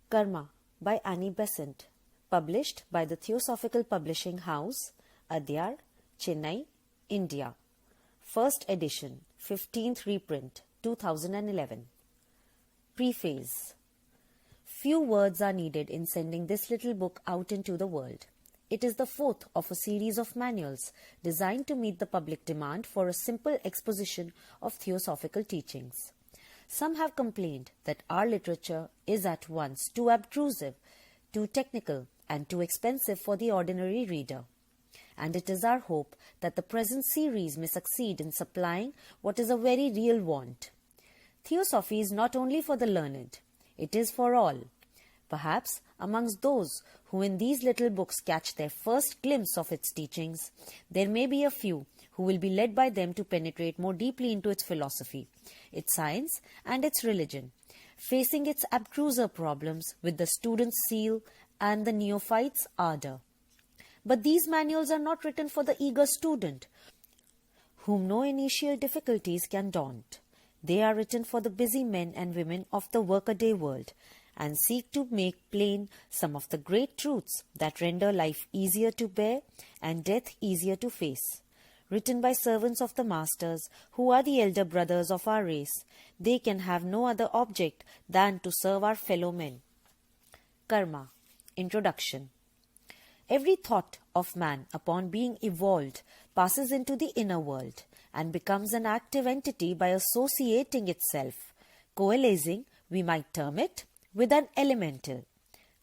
Karma by Annie Besant, published by the Theosophical Publishing House, Adyar, Chennai, India. First edition, 15th reprint, 2011. Preface. Few words are needed in sending this little book out into the world. It is the fourth of a series of manuals designed to meet the public demand for a simple exposition of theosophical teachings. Some have complained that our literature is at once too obtrusive, too technical, and too expensive for the ordinary reader. And it is our hope that the present series may succeed in supplying what is a very real want. Theosophy is not only for the learned, it is for all. Perhaps amongst those who in these little books catch their first glimpse of its teachings, there may be a few who will be led by them to penetrate more deeply into its philosophy, its science, and its religion, facing its abstruser problems with the student's zeal and the neophyte's ardor. But these manuals are not written for the eager student, whom no initial difficulties can daunt. They are written for the busy men and women of the workaday world, and seek to make plain some of the great truths that render life easier to bear and death easier to face. Written by servants of the masters, who are the elder brothers of our race, they can have no other object than to serve our fellow men. Karma. Introduction. Every thought of man upon being evolved passes into the inner world and becomes an active entity by associating itself, coalescing, we might term it, with an elemental,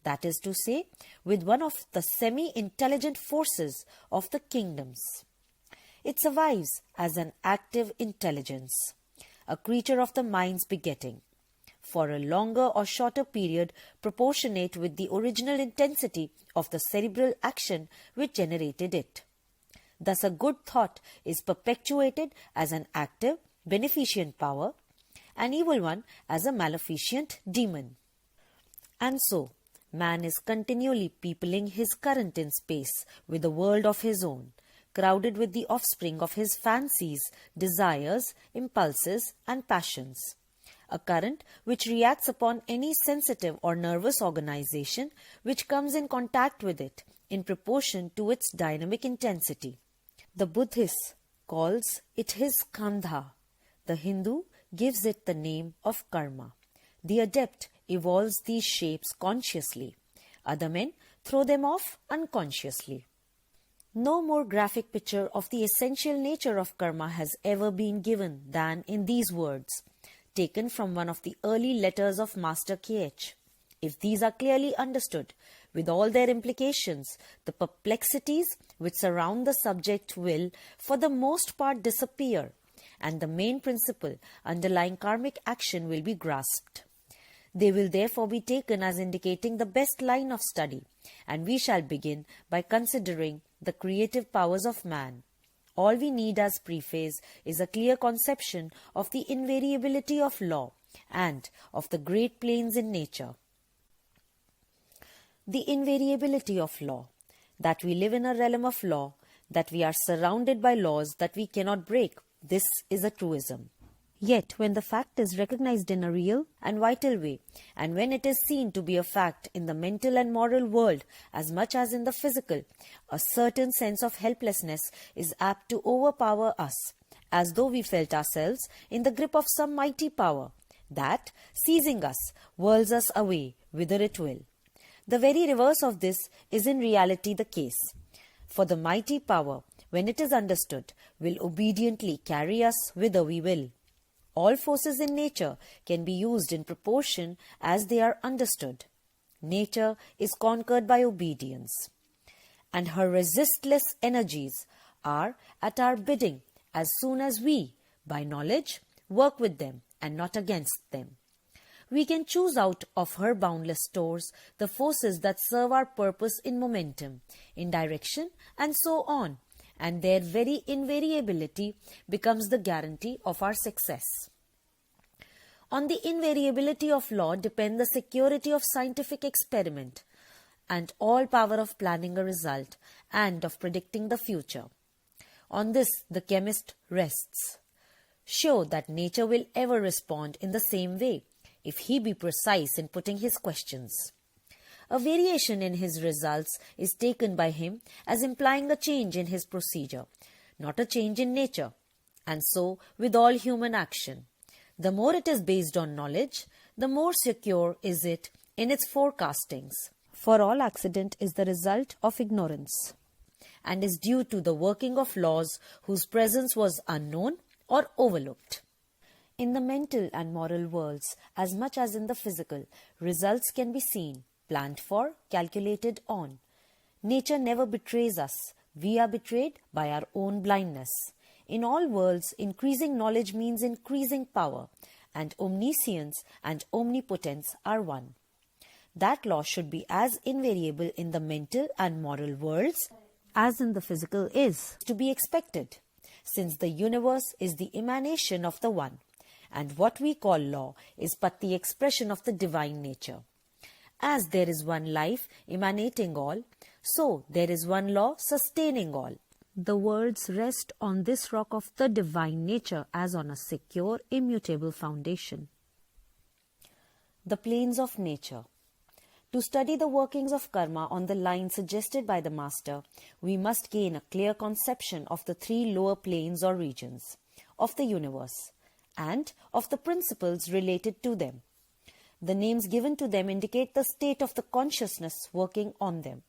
that is to say, with one of the semi-intelligent forces of the kingdoms. It survives as an active intelligence, a creature of the mind's begetting, for a longer or shorter period proportionate with the original intensity of the cerebral action which generated it. Thus a good thought is perpetuated as an active, beneficent power, an evil one as a maleficent demon. And so, man is continually peopling his current in space with a world of his own, crowded with the offspring of his fancies, desires, impulses, and passions. A current which reacts upon any sensitive or nervous organization which comes in contact with it in proportion to its dynamic intensity. The Buddhist calls it his khandha. The Hindu gives it the name of karma. The adept evolves these shapes consciously. Other men throw them off unconsciously. No more graphic picture of the essential nature of karma has ever been given than in these words, taken from one of the early letters of Master K.H. If these are clearly understood, with all their implications, the perplexities which surround the subject will, for the most part, disappear, and the main principle underlying karmic action will be grasped. They will therefore be taken as indicating the best line of study, and we shall begin by considering the creative powers of man. All we need as preface is a clear conception of the invariability of law and of the great planes in nature. The invariability of law, that we live in a realm of law, that we are surrounded by laws that we cannot break, this is a truism. Yet, when the fact is recognized in a real and vital way, and when it is seen to be a fact in the mental and moral world as much as in the physical, a certain sense of helplessness is apt to overpower us, as though we felt ourselves in the grip of some mighty power, that, seizing us, whirls us away whither it will. The very reverse of this is in reality the case, for the mighty power, when it is understood, will obediently carry us whither we will. All forces in nature can be used in proportion as they are understood. Nature is conquered by obedience, and her resistless energies are at our bidding as soon as we, by knowledge, work with them and not against them. We can choose out of her boundless stores the forces that serve our purpose in momentum, in direction, and so on, and their very invariability becomes the guarantee of our success. On the invariability of law depend the security of scientific experiment and all power of planning a result and of predicting the future. On this the chemist rests, sure that nature will ever respond in the same way, if he be precise in putting his questions. A variation in his results is taken by him as implying a change in his procedure, not a change in nature. And so with all human action. The more it is based on knowledge, the more secure is it in its forecastings. For all accident is the result of ignorance, and is due to the working of laws whose presence was unknown or overlooked. In the mental and moral worlds, as much as in the physical, results can be seen, planned for, calculated on. Nature never betrays us. We are betrayed by our own blindness. In all worlds, increasing knowledge means increasing power, and omniscience and omnipotence are one. That law should be as invariable in the mental and moral worlds as in the physical is to be expected, since the universe is the emanation of the One, and what we call law is but the expression of the divine nature. As there is one life emanating all, so there is one law sustaining all. The worlds rest on this rock of the divine nature as on a secure, immutable foundation. The planes of nature. To study the workings of karma on the line suggested by the Master, we must gain a clear conception of the three lower planes or regions of the universe and of the principles related to them. The names given to them indicate the state of the consciousness working on them.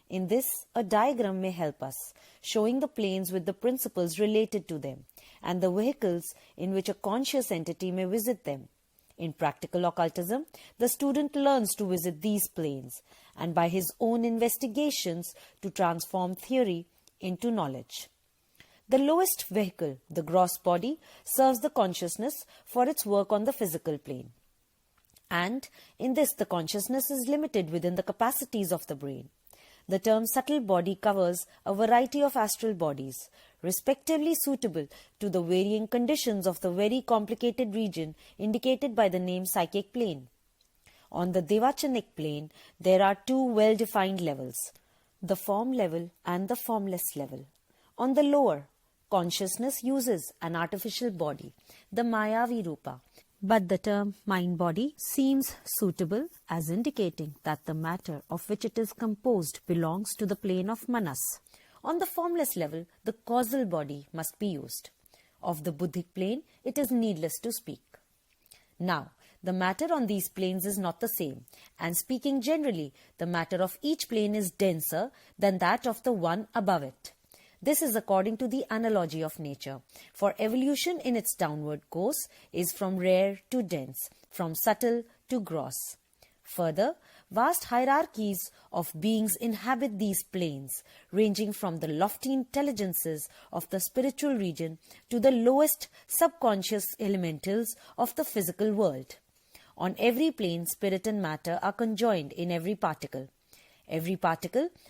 In this, a diagram may help us, showing the planes with the principles related to them and the vehicles in which a conscious entity may visit them. In practical occultism, the student learns to visit these planes and by his own investigations to transform theory into knowledge. The lowest vehicle, the gross body, serves the consciousness for its work on the physical plane. And in this, the consciousness is limited within the capacities of the brain. The term subtle body covers a variety of astral bodies, respectively suitable to the varying conditions of the very complicated region indicated by the name psychic plane. On the Devachanic plane, there are two well-defined levels, the form level and the formless level. On the lower, consciousness uses an artificial body, the Mayavi Rupa, but the term mind-body seems suitable as indicating that the matter of which it is composed belongs to the plane of Manas. On the formless level, the causal body must be used. Of the Buddhic plane, it is needless to speak. Now, the matter on these planes is not the same, and speaking generally, the matter of each plane is denser than that of the one above it. This is according to the analogy of nature, for evolution in its downward course is from rare to dense, from subtle to gross. Further, vast hierarchies of beings inhabit these planes, ranging from the lofty intelligences of the spiritual region to the lowest subconscious elementals of the physical world. On every plane, spirit and matter are conjoined in every particle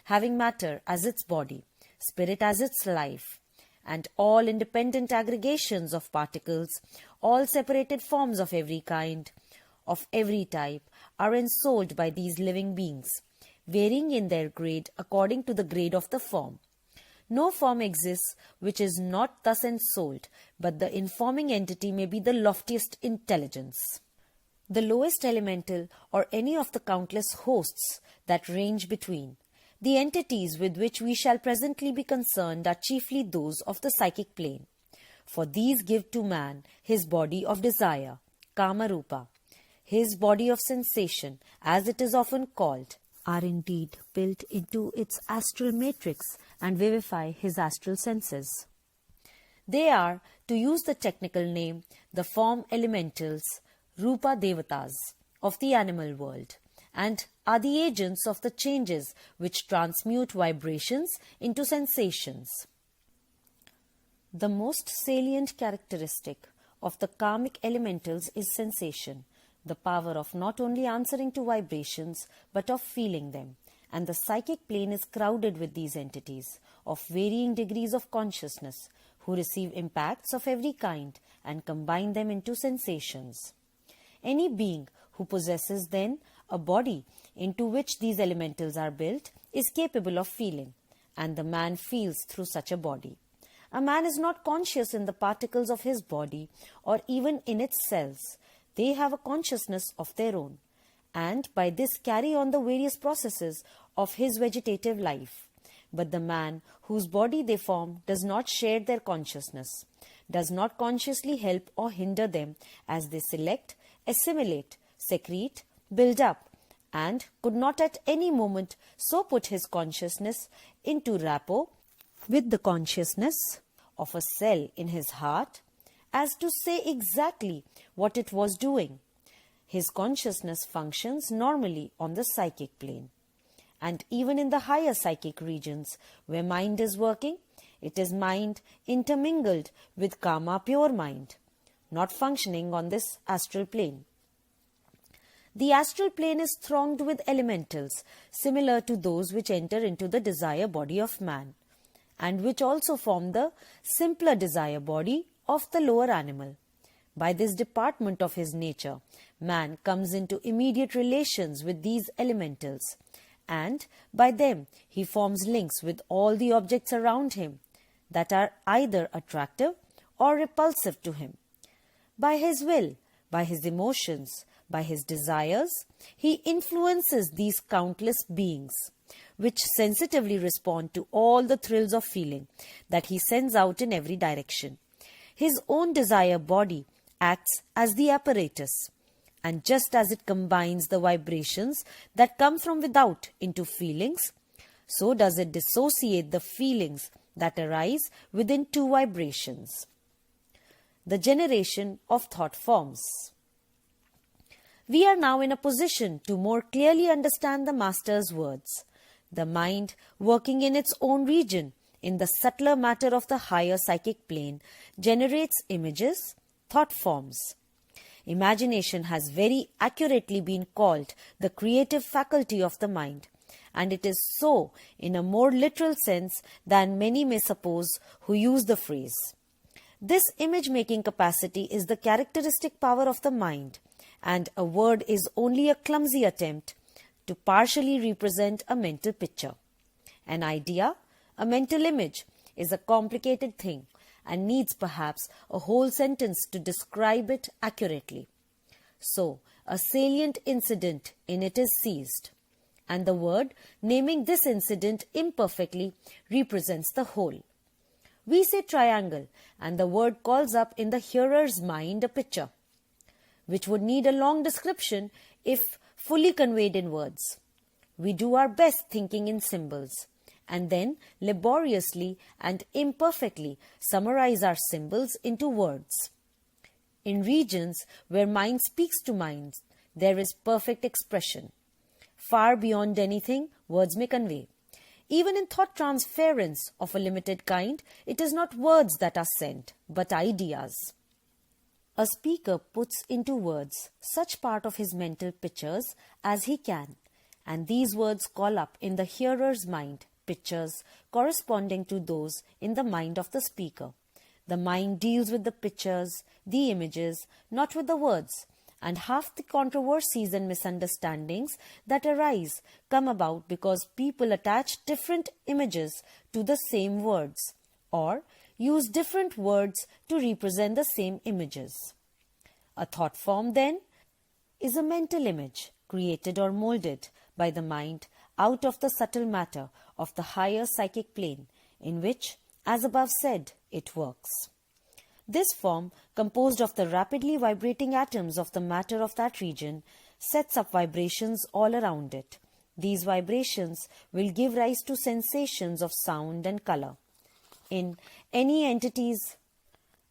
having matter as its body, spirit as its life, and all independent aggregations of particles, all separated forms of every kind, of every type, are ensouled by these living beings, varying in their grade according to the grade of the form. No form exists which is not thus ensouled, but the informing entity may be the loftiest intelligence, the lowest elemental, or any of the countless hosts that range between. The entities with which we shall presently be concerned are chiefly those of the psychic plane, for these give to man his body of desire, Kama Rupa, his body of sensation, as it is often called, are indeed built into its astral matrix and vivify his astral senses. They are, to use the technical name, the form elementals, Rupa Devatas, of the animal world, and are the agents of the changes which transmute vibrations into sensations. The most salient characteristic of the karmic elementals is sensation, the power of not only answering to vibrations but of feeling them, and the psychic plane is crowded with these entities of varying degrees of consciousness who receive impacts of every kind and combine them into sensations. Any being who possesses then a body into which these elementals are built is capable of feeling, and the man feels through such a body. A man is not conscious in the particles of his body or even in its cells. They have a consciousness of their own, and by this carry on the various processes of his vegetative life. But the man whose body they form does not share their consciousness, does not consciously help or hinder them as they select, assimilate, secrete, build up, and could not at any moment so put his consciousness into rapport with the consciousness of a cell in his heart as to say exactly what it was doing. His consciousness functions normally on the psychic plane. And even in the higher psychic regions where mind is working, it is mind intermingled with karma pure mind, not functioning on this astral plane. The astral plane is thronged with elementals similar to those which enter into the desire body of man, and which also form the simpler desire body of the lower animal. By this department of his nature, man comes into immediate relations with these elementals, and by them he forms links with all the objects around him that are either attractive or repulsive to him. By his will, by his emotions, by his desires, he influences these countless beings, which sensitively respond to all the thrills of feeling that he sends out in every direction. His own desire body acts as the apparatus, and just as it combines the vibrations that come from without into feelings, so does it dissociate the feelings that arise within two vibrations. The generation of thought forms. We are now in a position to more clearly understand the Master's words. The mind, working in its own region, in the subtler matter of the higher psychic plane, generates images, thought forms. Imagination has very accurately been called the creative faculty of the mind, and it is so in a more literal sense than many may suppose who use the phrase. This image-making capacity is the characteristic power of the mind, and a word is only a clumsy attempt to partially represent a mental picture. An idea, a mental image, is a complicated thing and needs perhaps a whole sentence to describe it accurately. So, a salient incident in it is seized, and the word naming this incident imperfectly represents the whole. We say triangle, and the word calls up in the hearer's mind a picture, which would need a long description if fully conveyed in words. We do our best thinking in symbols, and then laboriously and imperfectly summarize our symbols into words. In regions where mind speaks to mind, there is perfect expression, far beyond anything words may convey. Even in thought transference of a limited kind, it is not words that are sent, but ideas. A speaker puts into words such part of his mental pictures as he can, and these words call up in the hearer's mind pictures corresponding to those in the mind of the speaker. The mind deals with the pictures, the images, not with the words, and half the controversies and misunderstandings that arise come about because people attach different images to the same words, or use different words to represent the same images. A thought form, then, is a mental image created or molded by the mind out of the subtle matter of the higher psychic plane in which, as above said, it works. This form, composed of the rapidly vibrating atoms of the matter of that region, sets up vibrations all around it. These vibrations will give rise to sensations of sound and color. In any entities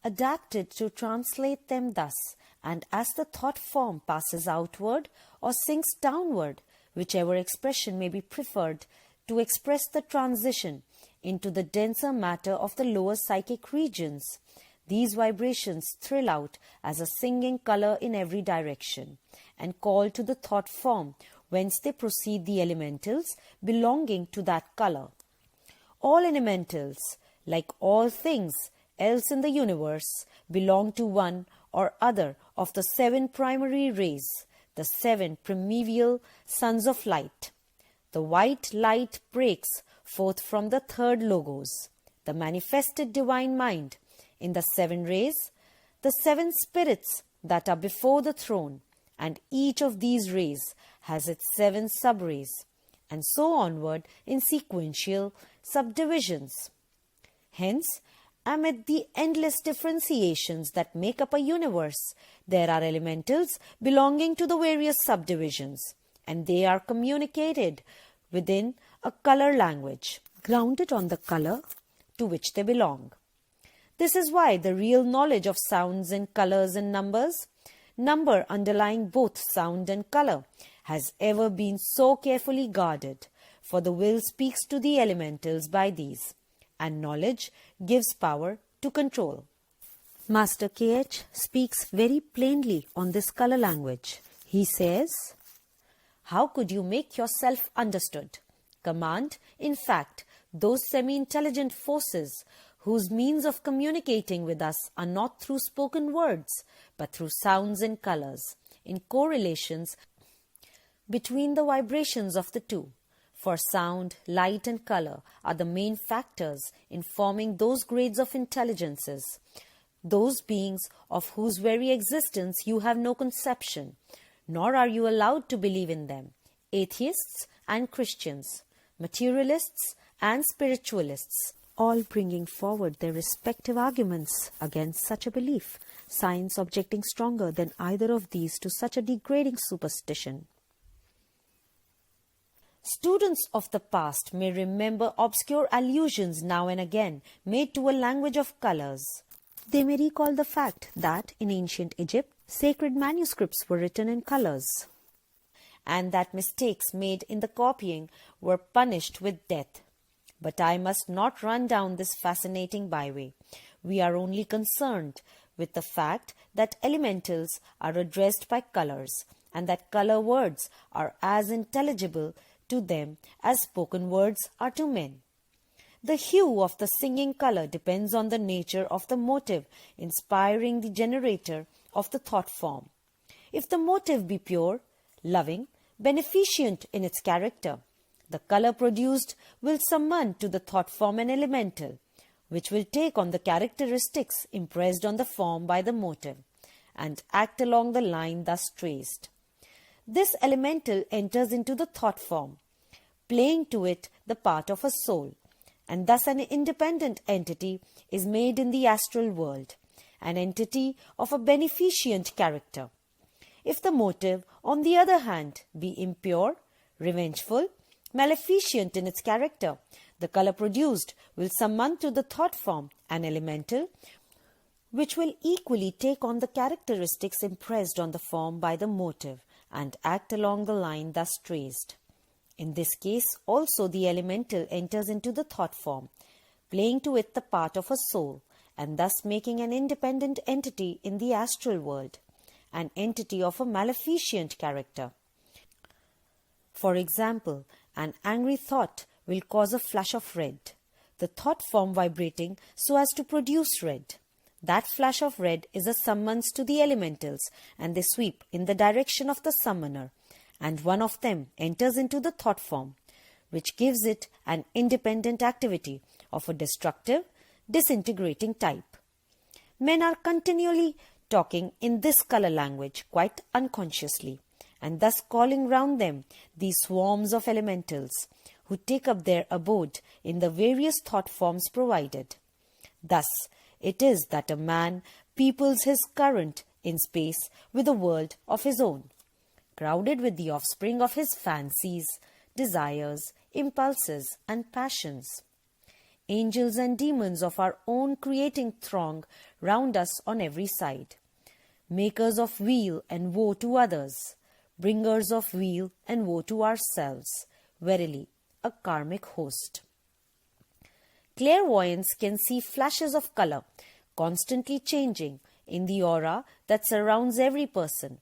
adapted to translate them thus, and as the thought form passes outward or sinks downward, whichever expression may be preferred to express the transition into the denser matter of the lower psychic regions, these vibrations thrill out as a singing color in every direction, and call to the thought form whence they proceed the elementals belonging to that color. All elementals, like all things else in the universe, belong to one or other of the 7 primary rays, the 7 primeval sons of light. The white light breaks forth from the third logos, the manifested divine mind. In the 7 rays, the 7 spirits that are before the throne, and each of these rays has its 7 sub-rays, and so onward in sequential subdivisions. Hence, amid the endless differentiations that make up a universe, there are elementals belonging to the various subdivisions, and they are communicated within a color language, grounded on the color to which they belong. This is why the real knowledge of sounds and colors and numbers, number underlying both sound and color, has ever been so carefully guarded, for the will speaks to the elementals by these, and knowledge gives power to control. Master K.H. speaks very plainly on this color language. He says, "How could you make yourself understood? Command, in fact, those semi-intelligent forces whose means of communicating with us are not through spoken words, but through sounds and colors, in correlations between the vibrations of the two. For sound, light and color are the main factors in forming those grades of intelligences, those beings of whose very existence you have no conception, nor are you allowed to believe in them, atheists and Christians, materialists and spiritualists, all bringing forward their respective arguments against such a belief, science objecting stronger than either of these to such a degrading superstition. Students of the past may remember obscure allusions now and again made to a language of colors. They may recall the fact that in ancient Egypt, sacred manuscripts were written in colors, and that mistakes made in the copying were punished with death. But I must not run down this fascinating byway. We are only concerned with the fact that elementals are addressed by colors, and that color words are as intelligible to them as spoken words are to men. The hue of the singing color depends on the nature of the motive inspiring the generator of the thought form. If the motive be pure, loving, beneficent in its character, the color produced will summon to the thought form an elemental, which will take on the characteristics impressed on the form by the motive, and act along the line thus traced. This elemental enters into the thought form, playing to it the part of a soul, and thus an independent entity is made in the astral world, an entity of a beneficent character. If the motive, on the other hand, be impure, revengeful, maleficent in its character, the color produced will summon to the thought form an elemental which will equally take on the characteristics impressed on the form by the motive and act along the line thus traced. In this case also the elemental enters into the thought form, playing to it the part of a soul, and thus making an independent entity in the astral world, an entity of a maleficent character. For example, an angry thought will cause a flash of red, the thought form vibrating so as to produce red. That flash of red is a summons to the elementals, and they sweep in the direction of the summoner, and one of them enters into the thought form, which gives it an independent activity of a destructive, disintegrating type. Men are continually talking in this color language quite unconsciously, and thus calling round them these swarms of elementals, who take up their abode in the various thought forms provided. Thus it is that a man peoples his current in space with a world of his own, crowded with the offspring of his fancies, desires, impulses, and passions. Angels and demons of our own creating throng round us on every side, makers of weal and woe to others, bringers of weal and woe to ourselves, verily, a karmic host. Clairvoyants can see flashes of color constantly changing in the aura that surrounds every person,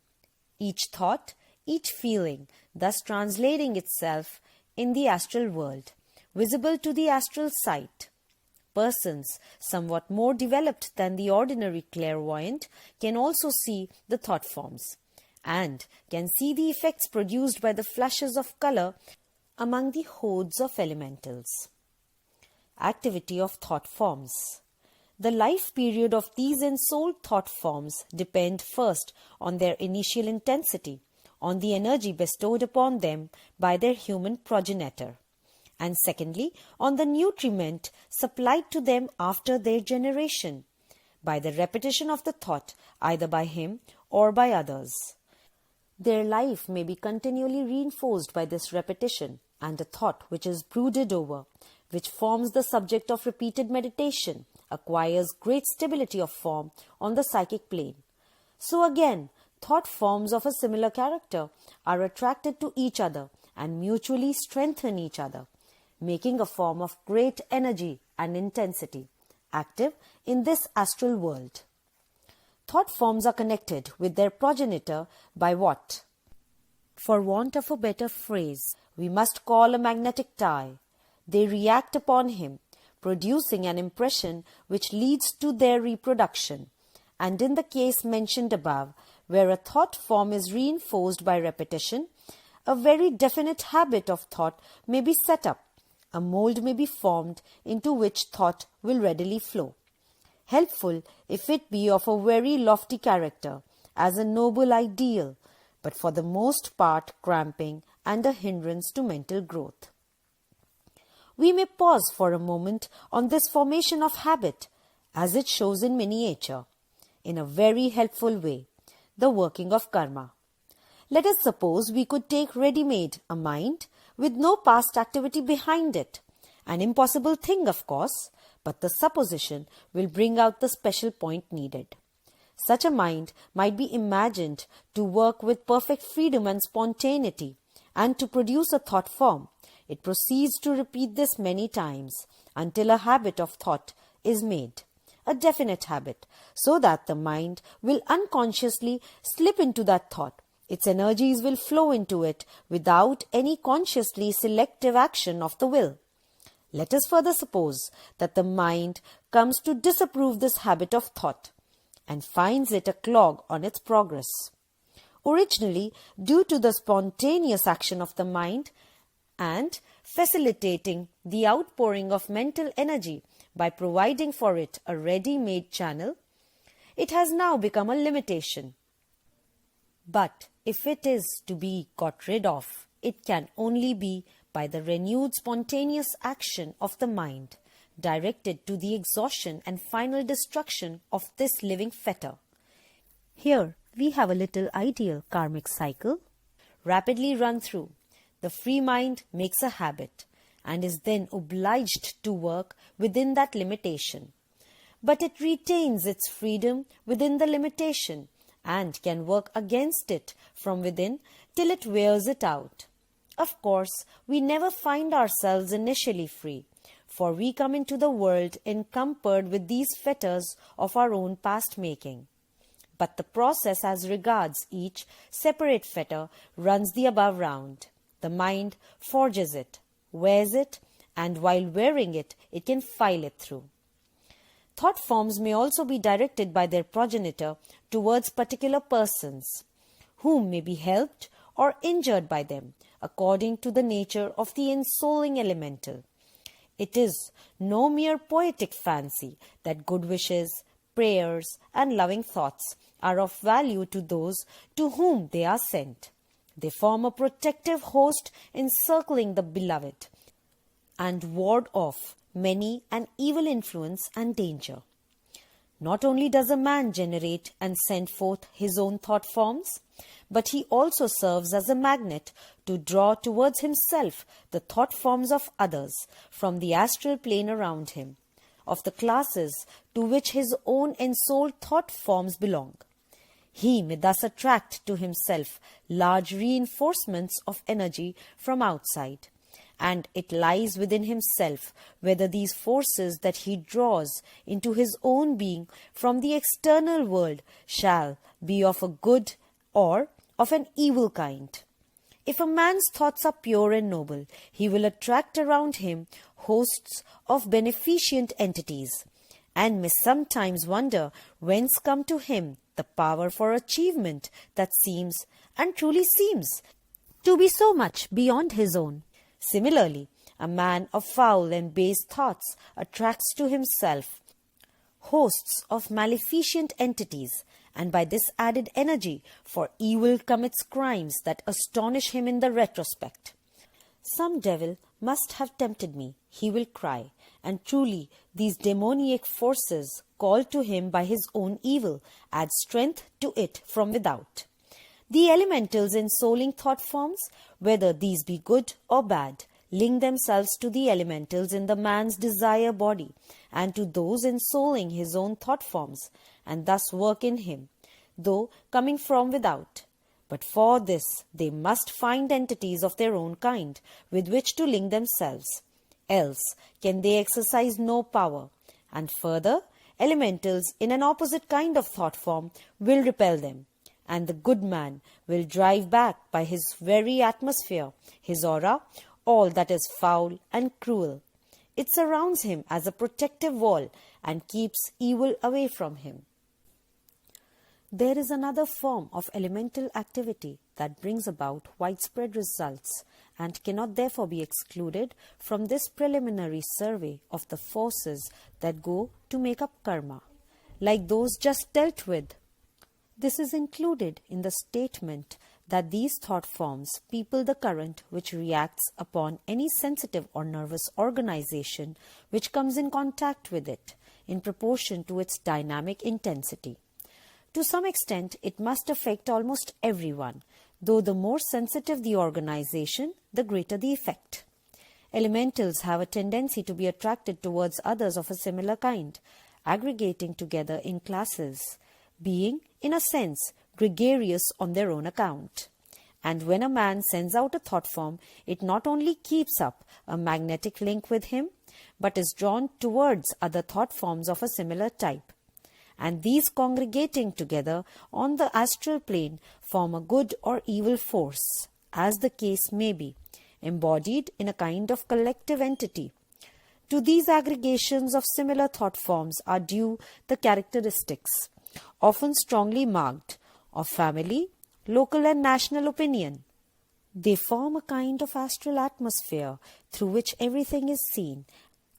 each thought, each feeling, thus translating itself in the astral world, visible to the astral sight. Persons somewhat more developed than the ordinary clairvoyant can also see the thought forms, and can see the effects produced by the flashes of color among the hordes of elementals. Activity of thought forms. The life period of these ensouled thought forms depend first on their initial intensity, on the energy bestowed upon them by their human progenitor, and secondly, on the nutriment supplied to them after their generation, by the repetition of the thought either by him or by others. Their life may be continually reinforced by this repetition, and a thought which is brooded over, which forms the subject of repeated meditation, acquires great stability of form on the psychic plane. So again, thought forms of a similar character are attracted to each other and mutually strengthen each other, making a form of great energy and intensity, active in this astral world. Thought forms are connected with their progenitor by what, for want of a better phrase, we must call a magnetic tie. They react upon him, producing an impression which leads to their reproduction. And in the case mentioned above, where a thought form is reinforced by repetition, a very definite habit of thought may be set up. A mold may be formed into which thought will readily flow. Helpful if it be of a very lofty character, as a noble ideal, but for the most part cramping and a hindrance to mental growth. We may pause for a moment on this formation of habit, as it shows in miniature, in a very helpful way, the working of karma. Let us suppose we could take ready-made a mind with no past activity behind it. An impossible thing, of course, but the supposition will bring out the special point needed. Such a mind might be imagined to work with perfect freedom and spontaneity, and to produce a thought form. It proceeds to repeat this many times until a habit of thought is made, a definite habit, so that the mind will unconsciously slip into that thought. Its energies will flow into it without any consciously selective action of the will. Let us further suppose that the mind comes to disapprove this habit of thought and finds it a clog on its progress. Originally, due to the spontaneous action of the mind and facilitating the outpouring of mental energy by providing for it a ready-made channel, it has now become a limitation. But if it is to be got rid of, it can only be by the renewed spontaneous action of the mind, directed to the exhaustion and final destruction of this living fetter. Here we have a little ideal karmic cycle, rapidly run through. The free mind makes a habit and is then obliged to work within that limitation. But it retains its freedom within the limitation and can work against it from within till it wears it out. Of course, we never find ourselves initially free, for we come into the world encumbered with these fetters of our own past making. But the process as regards each separate fetter runs the above round. The mind forges it, wears it, and while wearing it, it can file it through. Thought forms may also be directed by their progenitor towards particular persons, whom may be helped or injured by them, according to the nature of the ensouling elemental. It is no mere poetic fancy that good wishes, prayers, and loving thoughts are of value to those to whom they are sent. They form a protective host encircling the beloved and ward off many an evil influence and danger. Not only does a man generate and send forth his own thought forms, but he also serves as a magnet to draw towards himself the thought forms of others from the astral plane around him, of the classes to which his own ensouled thought forms belong. He may thus attract to himself large reinforcements of energy from outside, and it lies within himself whether these forces that he draws into his own being from the external world shall be of a good or of an evil kind. If a man's thoughts are pure and noble, he will attract around him hosts of beneficent entities, and may sometimes wonder whence come to him the power for achievement that seems, and truly seems, to be so much beyond his own. Similarly, a man of foul and base thoughts attracts to himself hosts of maleficent entities, and by this added energy, for evil commits crimes that astonish him in the retrospect. Some devil must have tempted me, he will cry, and truly these demoniac forces, called to him by his own evil, add strength to it from without. The elementals ensouling thought forms, whether these be good or bad, link themselves to the elementals in the man's desire body, and to those ensouling his own thought forms, and thus work in him, though coming from without. But for this they must find entities of their own kind, with which to link themselves. Else can they exercise no power, and further, elementals in an opposite kind of thought form will repel them, and the good man will drive back by his very atmosphere, his aura, all that is foul and cruel. It surrounds him as a protective wall and keeps evil away from him. There is another form of elemental activity that brings about widespread results and cannot therefore be excluded from this preliminary survey of the forces that go to make up karma, like those just dealt with. This is included in the statement that these thought forms people the current which reacts upon any sensitive or nervous organization which comes in contact with it in proportion to its dynamic intensity. To some extent, it must affect almost everyone, though the more sensitive the organization, the greater the effect. Elementals have a tendency to be attracted towards others of a similar kind, aggregating together in classes, being, in a sense, gregarious on their own account. And when a man sends out a thought form, it not only keeps up a magnetic link with him, but is drawn towards other thought forms of a similar type. And these congregating together on the astral plane form a good or evil force, as the case may be, embodied in a kind of collective entity. To these aggregations of similar thought forms are due the characteristics, often strongly marked, of family, local and national opinion. They form a kind of astral atmosphere through which everything is seen,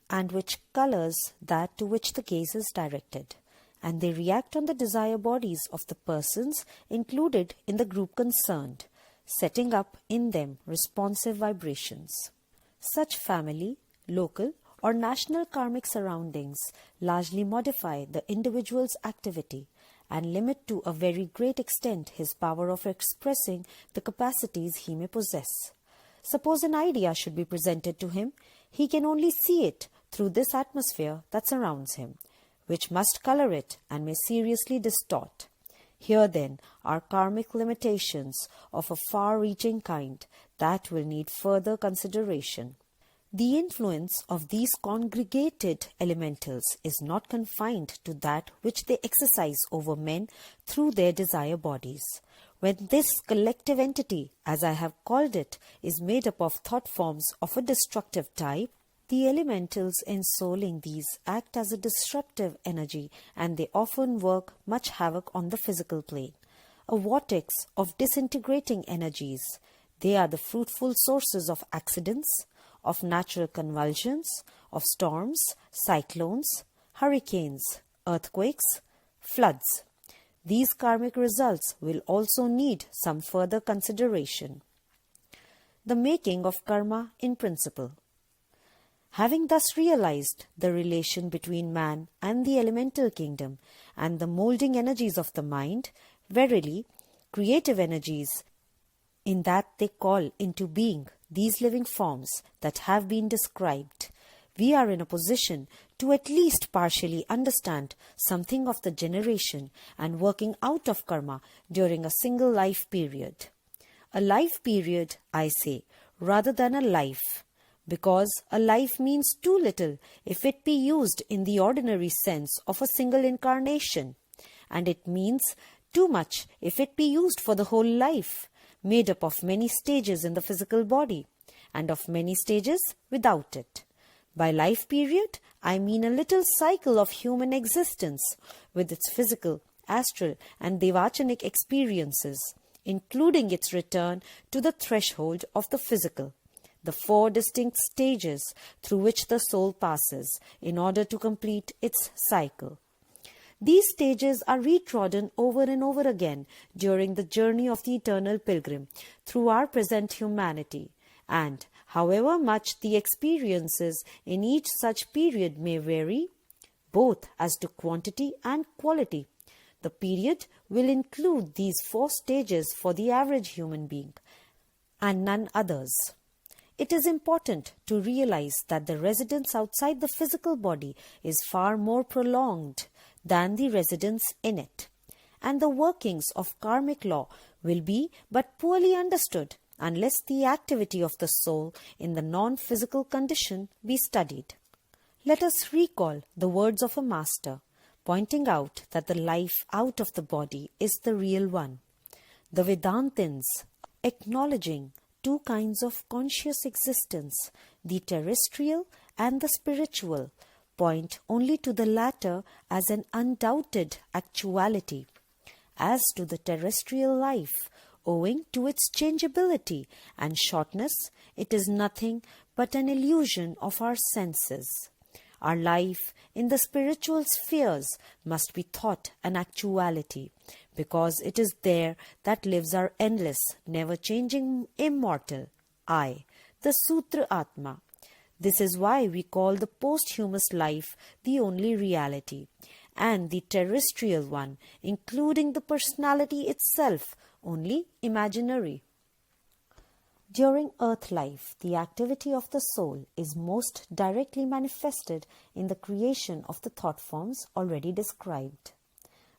and which colors that to which the gaze is directed. And they react on the desire bodies of the persons included in the group concerned, setting up in them responsive vibrations. Such family, local, or national karmic surroundings largely modify the individual's activity and limit to a very great extent his power of expressing the capacities he may possess. Suppose an idea should be presented to him, he can only see it through this atmosphere that surrounds him, which must color it and may seriously distort. Here then are karmic limitations of a far-reaching kind that will need further consideration. The influence of these congregated elementals is not confined to that which they exercise over men through their desire bodies. When this collective entity, as I have called it, is made up of thought forms of a destructive type, the elementals ensouling these act as a disruptive energy, and they often work much havoc on the physical plane. A vortex of disintegrating energies, they are the fruitful sources of accidents, of natural convulsions, of storms, cyclones, hurricanes, earthquakes, floods. These karmic results will also need some further consideration. The making of karma in principle. Having thus realized the relation between man and the elemental kingdom and the moulding energies of the mind, verily, creative energies, in that they call into being these living forms that have been described, we are in a position to at least partially understand something of the generation and working out of karma during a single life period. A life period, I say, rather than a life, because a life means too little if it be used in the ordinary sense of a single incarnation, and it means too much if it be used for the whole life, made up of many stages in the physical body, and of many stages without it. By life period, I mean a little cycle of human existence, with its physical, astral, and devachanic experiences, including its return to the threshold of the physical, the four distinct stages through which the soul passes in order to complete its cycle. These stages are retrodden over and over again during the journey of the eternal pilgrim through our present humanity, and however much the experiences in each such period may vary, both as to quantity and quality, the period will include these 4 stages for the average human being, and none others. It is important to realize that the residence outside the physical body is far more prolonged than the residence in it, and the workings of karmic law will be but poorly understood unless the activity of the soul in the non-physical condition be studied. Let us recall the words of a master, pointing out that the life out of the body is the real one. The Vedantins, acknowledging 2 kinds of conscious existence, the terrestrial and the spiritual, point only to the latter as an undoubted actuality. As to the terrestrial life, owing to its changeability and shortness, it is nothing but an illusion of our senses. Our life in the spiritual spheres must be thought an actuality, because it is there that lives our endless, never-changing, immortal I, the Sutra Atma. This is why we call the posthumous life the only reality, and the terrestrial one, including the personality itself, only imaginary. During earth life, the activity of the soul is most directly manifested in the creation of the thought forms already described.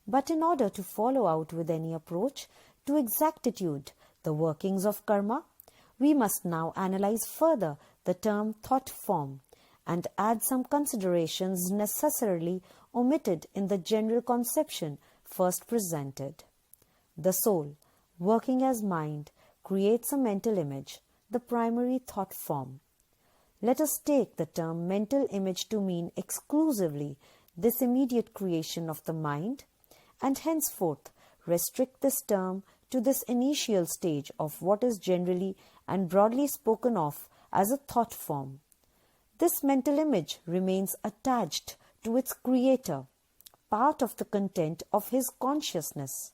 But in order to follow out with any approach to exactitude the workings of karma, we must now analyze further the term thought form and add some considerations necessarily omitted in the general conception first presented. The soul, working as mind, creates a mental image, the primary thought form. Let us take the term mental image to mean exclusively this immediate creation of the mind, and henceforth restrict this term to this initial stage of what is generally and broadly spoken of as a thought form. This mental image remains attached to its creator, part of the content of his consciousness.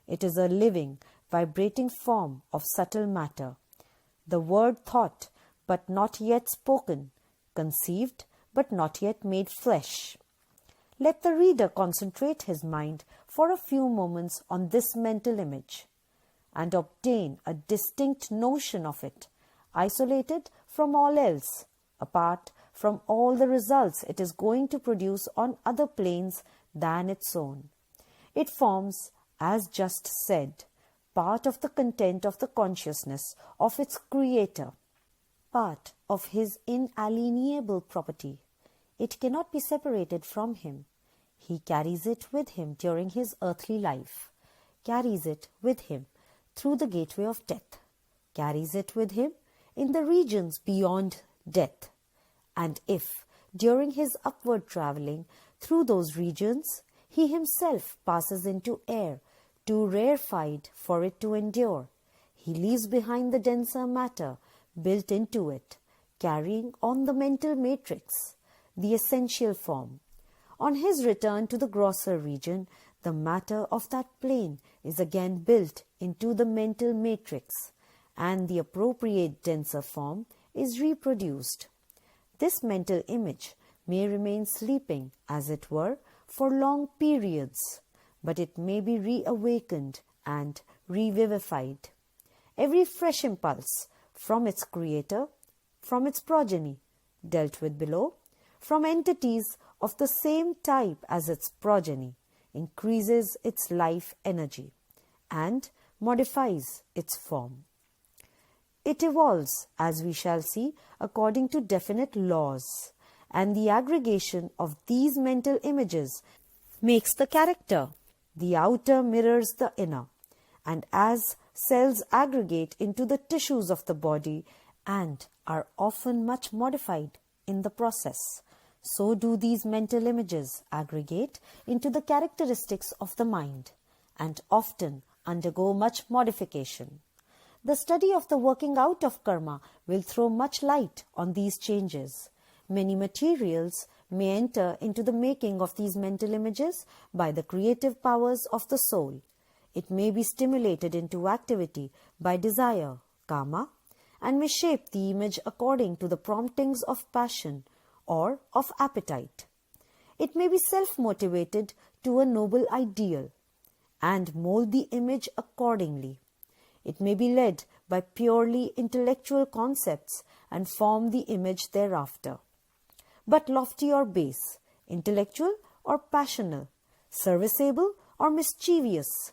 It is a living, vibrating form of subtle matter. The word thought, but not yet spoken, conceived, but not yet made flesh. Let the reader concentrate his mind for a few moments on this mental image, and obtain a distinct notion of it, isolated from all else, apart from all the results it is going to produce on other planes than its own. It forms, as just said, part of the content of the consciousness of its creator, part of his inalienable property. It cannot be separated from him. He carries it with him during his earthly life, carries it with him through the gateway of death, carries it with him in the regions beyond death. And if, during his upward travelling through those regions, he himself passes into air, too rarefied for it to endure, he leaves behind the denser matter built into it, carrying on the mental matrix, the essential form. On his return to the grosser region, the matter of that plane is again built into the mental matrix, and the appropriate denser form is reproduced. This mental image may remain sleeping, as it were, for long periods, but it may be reawakened and revivified. Every fresh impulse from its creator, from its progeny, dealt with below, from entities of the same type as its progeny, increases its life energy and modifies its form. It evolves, as we shall see, according to definite laws, and the aggregation of these mental images makes the character. The outer mirrors the inner, and as cells aggregate into the tissues of the body and are often much modified in the process, so do these mental images aggregate into the characteristics of the mind and often undergo much modification. The study of the working out of karma will throw much light on these changes. Many materials may enter into the making of these mental images by the creative powers of the soul. It may be stimulated into activity by desire, karma, and may shape the image according to the promptings of passion or of appetite. It may be self-motivated to a noble ideal and mold the image accordingly. It may be led by purely intellectual concepts and form the image thereafter. But lofty or base, intellectual or passional, serviceable or mischievous,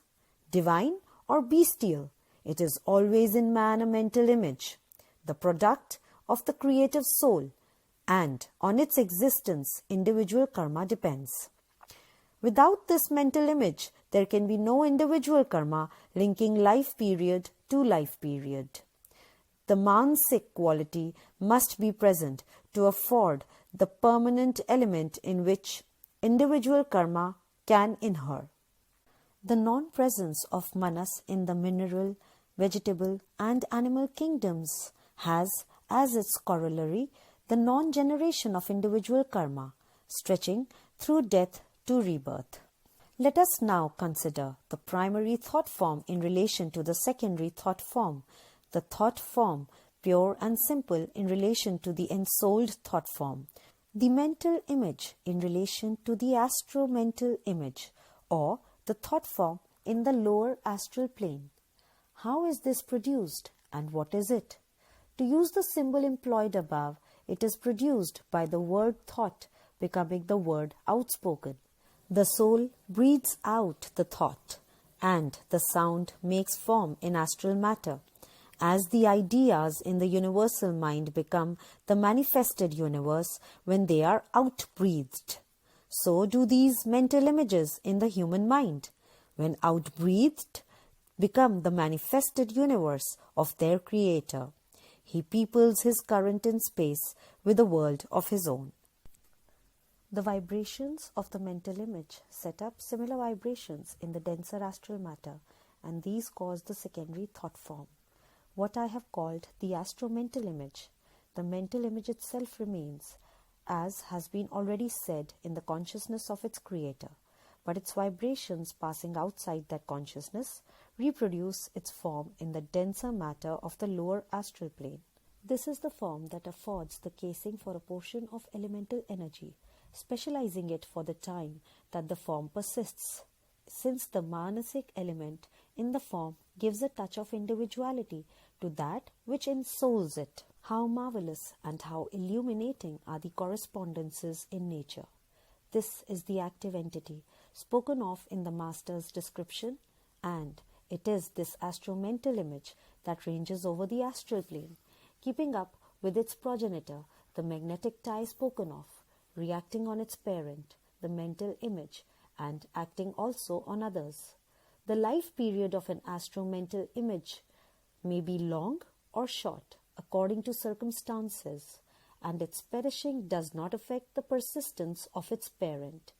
divine or bestial, it is always in man a mental image, the product of the creative soul, and on its existence individual karma depends. Without this mental image, there can be no individual karma linking life period to life period. The mansik quality must be present to afford the permanent element in which individual karma can inhere. The non-presence of manas in the mineral, vegetable and animal kingdoms has as its corollary the non-generation of individual karma, stretching through death to rebirth. Let us now consider the primary thought form in relation to the secondary thought form, the thought form pure and simple in relation to the ensouled thought form, the mental image in relation to the astro-mental image, or the thought form in the lower astral plane. How is this produced and what is it? To use the symbol employed above, it is produced by the word thought becoming the word outspoken. The soul breathes out the thought and the sound makes form in astral matter. As the ideas in the universal mind become the manifested universe when they are outbreathed, so do these mental images in the human mind, when outbreathed, become the manifested universe of their creator. He peoples his current in space with a world of his own. The vibrations of the mental image set up similar vibrations in the denser astral matter, and these cause the secondary thought form, what I have called the astro-mental image. The mental image itself remains, as has been already said, in the consciousness of its creator, but its vibrations passing outside that consciousness reproduce its form in the denser matter of the lower astral plane. This is the form that affords the casing for a portion of elemental energy, specializing it for the time that the form persists, since the manasic element in the form gives a touch of individuality to that which ensouls it. How marvelous and how illuminating are the correspondences in nature. This is the active entity spoken of in the Master's description, and it is this astro-mental image that ranges over the astral plane, keeping up with its progenitor, the magnetic tie spoken of, reacting on its parent, the mental image, and acting also on others. The life period of an astro-mental image may be long or short, according to circumstances, and its perishing does not affect the persistence of its parent.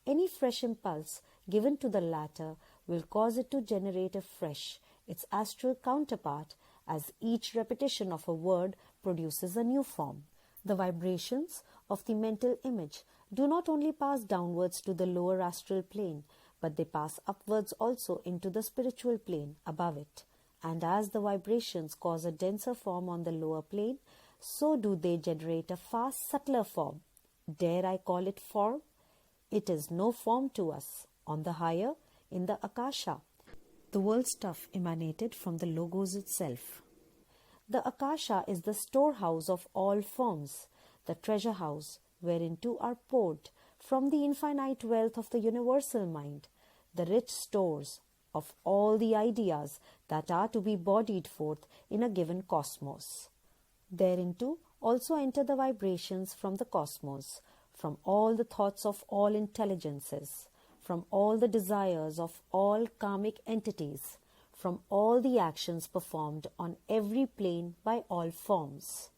Any fresh impulse given to the latter will cause it to generate afresh its astral counterpart, as each repetition of a word produces a new form. The vibrations of the mental image do not only pass downwards to the lower astral plane, but they pass upwards also into the spiritual plane above it. And as the vibrations cause a denser form on the lower plane, so do they generate a far subtler form. Dare I call it form? It is no form to us. On the higher, in the Akasha, the world stuff emanated from the Logos itself. The Akasha is the storehouse of all forms, the treasure house whereinto are poured from the infinite wealth of the universal mind the rich stores of all the ideas that are to be bodied forth in a given cosmos. Thereinto also enter the vibrations from the cosmos, from all the thoughts of all intelligences, from all the desires of all karmic entities, from all the actions performed on every plane by all forms.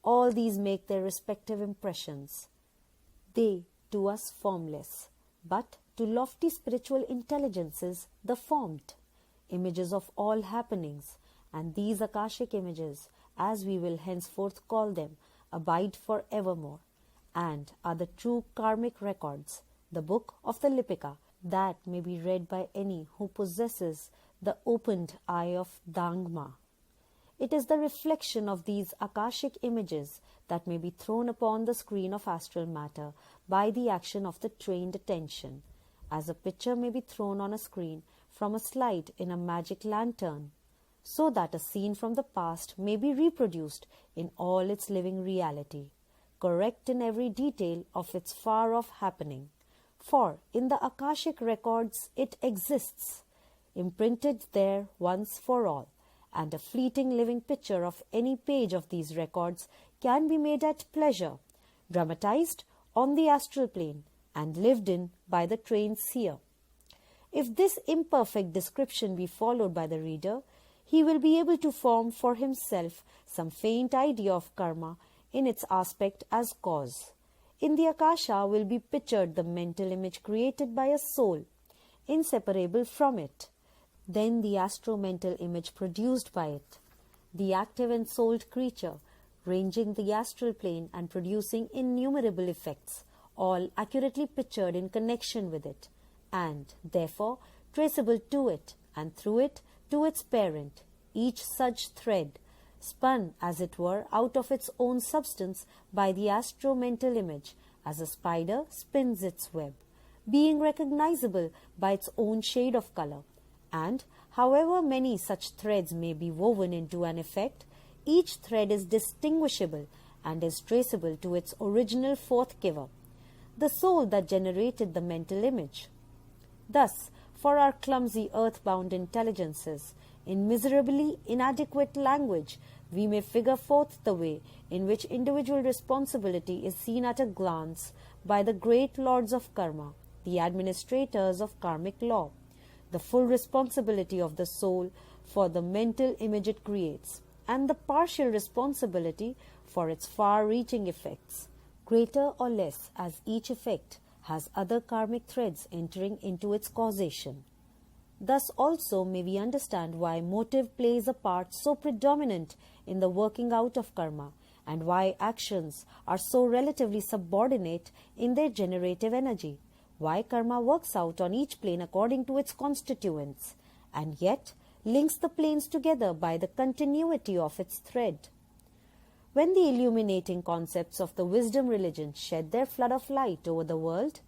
All these make their respective impressions. They to us formless, but to lofty spiritual intelligences the formed, images of all happenings, and these Akashic images, as we will henceforth call them, abide for evermore, and are the true karmic records, the book of the Lipika, that may be read by any who possesses the opened eye of Dangma. It is the reflection of these Akashic images that may be thrown upon the screen of astral matter by the action of the trained attention, as a picture may be thrown on a screen from a slide in a magic lantern, so that a scene from the past may be reproduced in all its living reality, correct in every detail of its far-off happening. For in the Akashic records it exists, imprinted there once for all, and a fleeting living picture of any page of these records can be made at pleasure, dramatized on the astral plane, and lived in by the trained seer. If this imperfect description be followed by the reader, he will be able to form for himself some faint idea of karma in its aspect as cause. In the Akasha will be pictured the mental image created by a soul, inseparable from it, then the astro-mental image produced by it, the active and souled creature, ranging the astral plane and producing innumerable effects, all accurately pictured in connection with it, and, therefore, traceable to it, and through it to its parent, each such thread, spun as it were out of its own substance by the astro-mental image, as a spider spins its web, being recognizable by its own shade of color. And however many such threads may be woven into an effect, each thread is distinguishable and is traceable to its original fourth giver, the soul that generated the mental image. Thus, for our clumsy earth-bound intelligences, in miserably inadequate language, we may figure forth the way in which individual responsibility is seen at a glance by the great lords of karma, the administrators of karmic law, the full responsibility of the soul for the mental image it creates, and the partial responsibility for its far-reaching effects, greater or less as each effect has other karmic threads entering into its causation. Thus also may we understand why motive plays a part so predominant in the working out of karma, and why actions are so relatively subordinate in their generative energy, why karma works out on each plane according to its constituents, and yet links the planes together by the continuity of its thread. When the illuminating concepts of the wisdom religion shed their flood of light over the world,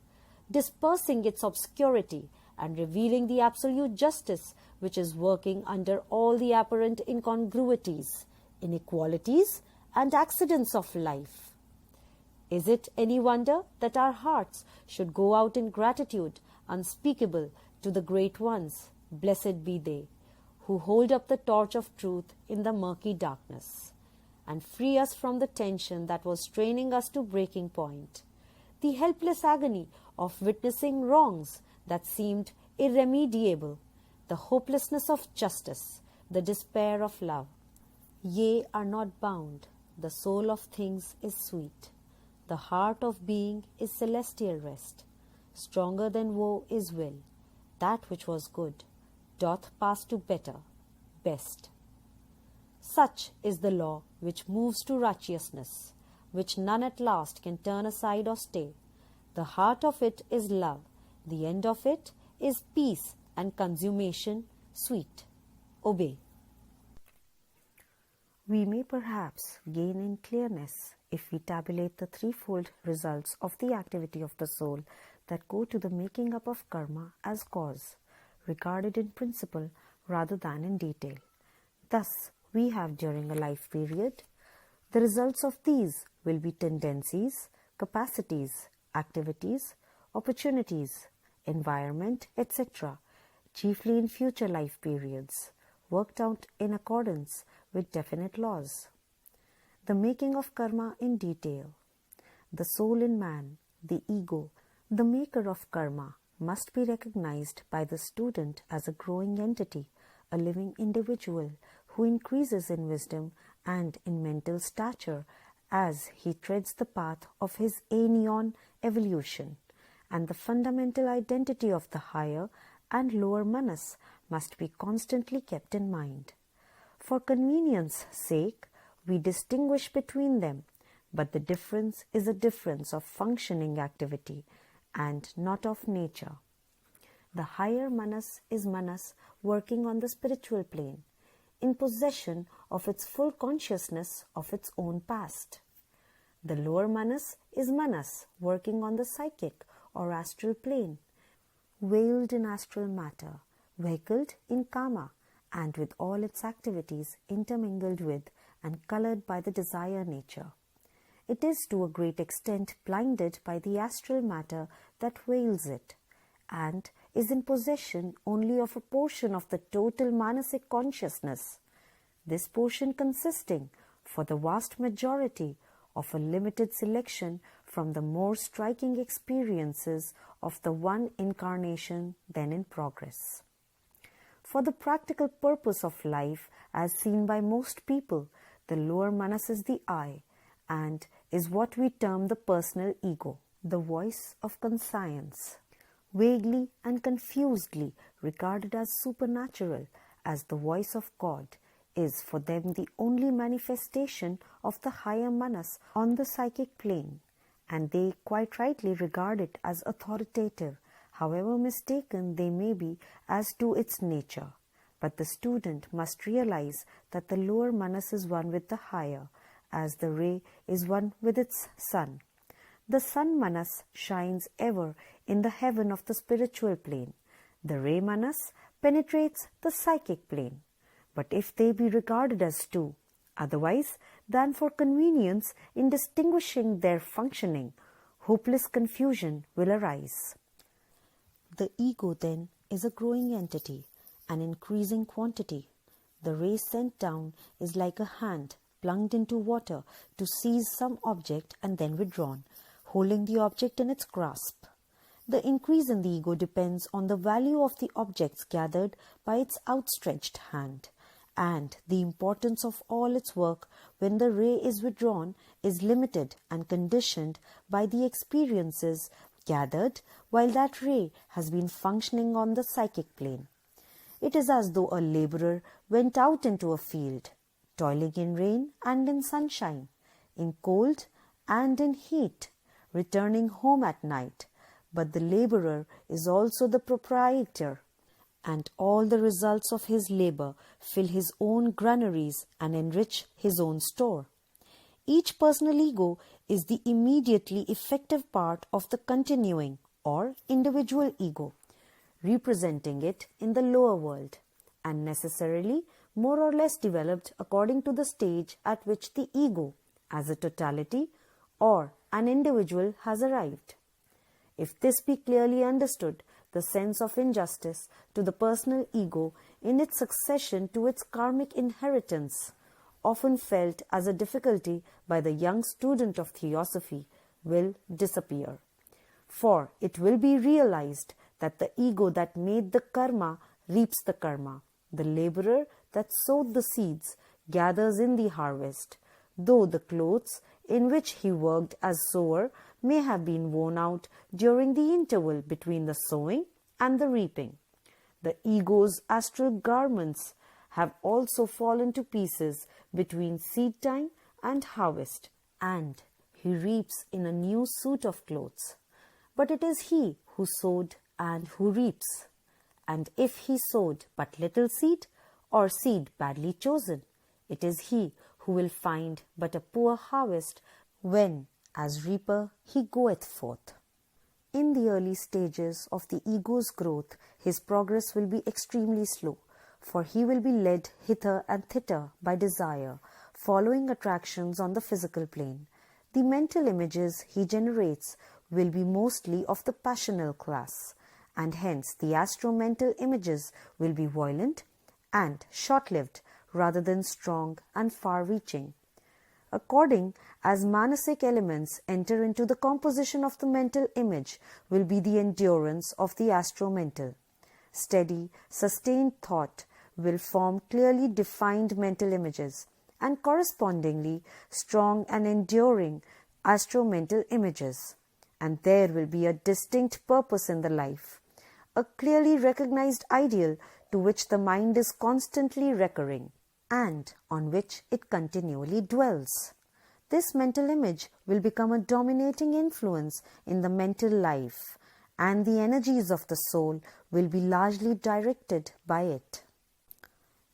dispersing its obscurity and revealing the absolute justice which is working under all the apparent incongruities, inequalities, and accidents of life, is it any wonder that our hearts should go out in gratitude unspeakable to the great ones, blessed be they, who hold up the torch of truth in the murky darkness, and free us from the tension that was straining us to breaking point, the helpless agony of witnessing wrongs that seemed irremediable, the hopelessness of justice, the despair of love. Ye are not bound, the soul of things is sweet, the heart of being is celestial rest, stronger than woe is will, that which was good doth pass to better, best. Such is the law which moves to righteousness, which none at last can turn aside or stay. The heart of it is love, the end of it is peace and consummation sweet. Obey. We may perhaps gain in clearness if we tabulate the threefold results of the activity of the soul that go to the making up of karma as cause, regarded in principle rather than in detail. Thus, we have during a life period, the results of these will be tendencies, capacities, activities, opportunities, environment, etc., chiefly in future life periods, worked out in accordance with definite laws. The making of karma in detail. The soul in man, the ego, the maker of karma, must be recognized by the student as a growing entity, a living individual who increases in wisdom and in mental stature as he treads the path of his aeon evolution, and the fundamental identity of the higher and lower manas must be constantly kept in mind. For convenience sake, we distinguish between them, but the difference is a difference of functioning activity and not of nature. The higher manas is manas working on the spiritual plane, in possession of its full consciousness of its own past. The lower manas is manas working on the psychic or astral plane, veiled in astral matter, vehicled in karma, and with all its activities intermingled with and colored by the desire nature. It is to a great extent blinded by the astral matter that veils it, and is in possession only of a portion of the total manasic consciousness, this portion consisting, for the vast majority, of a limited selection from the more striking experiences of the one incarnation then in progress. For the practical purpose of life, as seen by most people, the lower manas is the I, and is what we term the personal ego, the voice of conscience, vaguely and confusedly regarded as supernatural, as the voice of God, is for them the only manifestation of the higher manas on the psychic plane, and they quite rightly regard it as authoritative, however mistaken they may be as to its nature. But the student must realize that the lower manas is one with the higher, as the ray is one with its sun. The sun manas shines ever in the heaven of the spiritual plane. The ray manas penetrates the psychic plane. But if they be regarded as two, otherwise than for convenience in distinguishing their functioning, hopeless confusion will arise. The ego then is a growing entity, an increasing quantity. The ray sent down is like a hand plunged into water to seize some object and then withdrawn, holding the object in its grasp. The increase in the ego depends on the value of the objects gathered by its outstretched hand, and the importance of all its work when the ray is withdrawn is limited and conditioned by the experiences gathered while that ray has been functioning on the psychic plane. It is as though a laborer went out into a field, toiling in rain and in sunshine, in cold and in heat, returning home at night. But the laborer is also the proprietor, and all the results of his labor fill his own granaries and enrich his own store. Each personal ego is the immediately effective part of the continuing or individual ego, representing it in the lower world, and necessarily more or less developed according to the stage at which the ego, as a totality or an individual, has arrived. If this be clearly understood, the sense of injustice to the personal ego in its succession to its karmic inheritance, often felt as a difficulty by the young student of Theosophy, will disappear. For it will be realized that the ego that made the karma reaps the karma. The laborer that sowed the seeds gathers in the harvest, though the clothes in which he worked as sower may have been worn out during the interval between the sowing and the reaping. The ego's astral garments have also fallen to pieces between seed time and harvest, and he reaps in a new suit of clothes. But it is he who sowed and who reaps. And if he sowed but little seed, or seed badly chosen, it is he who will find but a poor harvest when, as reaper, he goeth forth. In the early stages of the ego's growth, his progress will be extremely slow, for he will be led hither and thither by desire, following attractions on the physical plane. The mental images he generates will be mostly of the passional class, and hence the astro-mental images will be violent and short-lived rather than strong and far-reaching. According as manasic elements enter into the composition of the mental image will be the endurance of the astro-mental. Steady, sustained thought will form clearly defined mental images, and correspondingly strong and enduring astro-mental images. And there will be a distinct purpose in the life, a clearly recognized ideal to which the mind is constantly recurring, and on which it continually dwells. this mental image will become a dominating influence in the mental life, and the energies of the soul will be largely directed by it.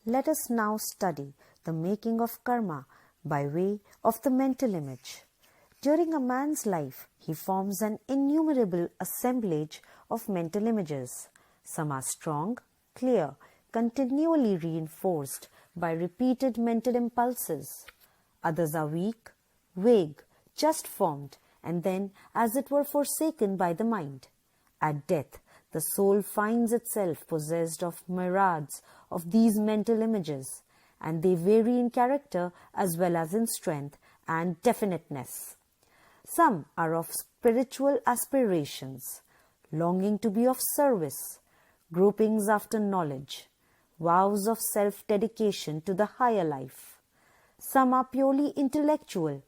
Let us now study the making of karma by way of the mental image. During a man's life, he forms an innumerable assemblage of mental images. Some are strong, clear, continually reinforced by repeated mental impulses. Others are weak, vague, just formed, and then, as it were, forsaken by the mind. At death, the soul finds itself possessed of myriads of these mental images, and they vary in character as well as in strength and definiteness. Some are of spiritual aspirations, longing to be of service, gropings after knowledge, vows of self-dedication to the higher life. Some are purely intellectual,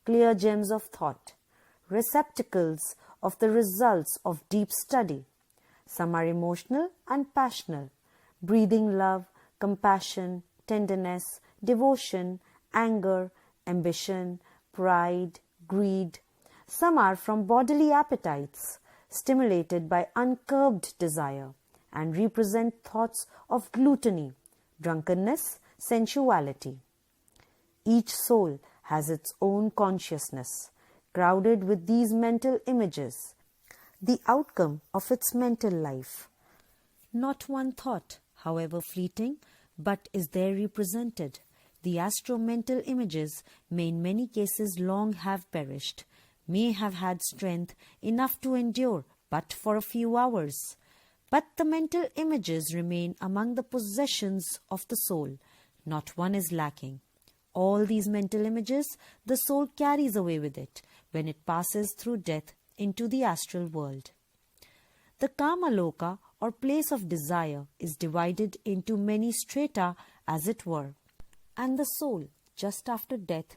clear gems of thought, receptacles of the results of deep study. Some are emotional and passional, breathing love, compassion, tenderness, devotion, anger, ambition, pride, greed. Some are from bodily appetites, stimulated by uncurbed desire, and represent thoughts of gluttony, drunkenness, sensuality. Each soul has its own consciousness, crowded with these mental images, the outcome of its mental life. Not one thought, however fleeting, but is there represented. The astro-mental images may in many cases long have perished, may have had strength enough to endure but for a few hours. But the mental images remain among the possessions of the soul. Not one is lacking. All these mental images the soul carries away with it when it passes through death into the astral world. The Kama Loka, or place of desire, is divided into many strata, as it were, and the soul, just after death,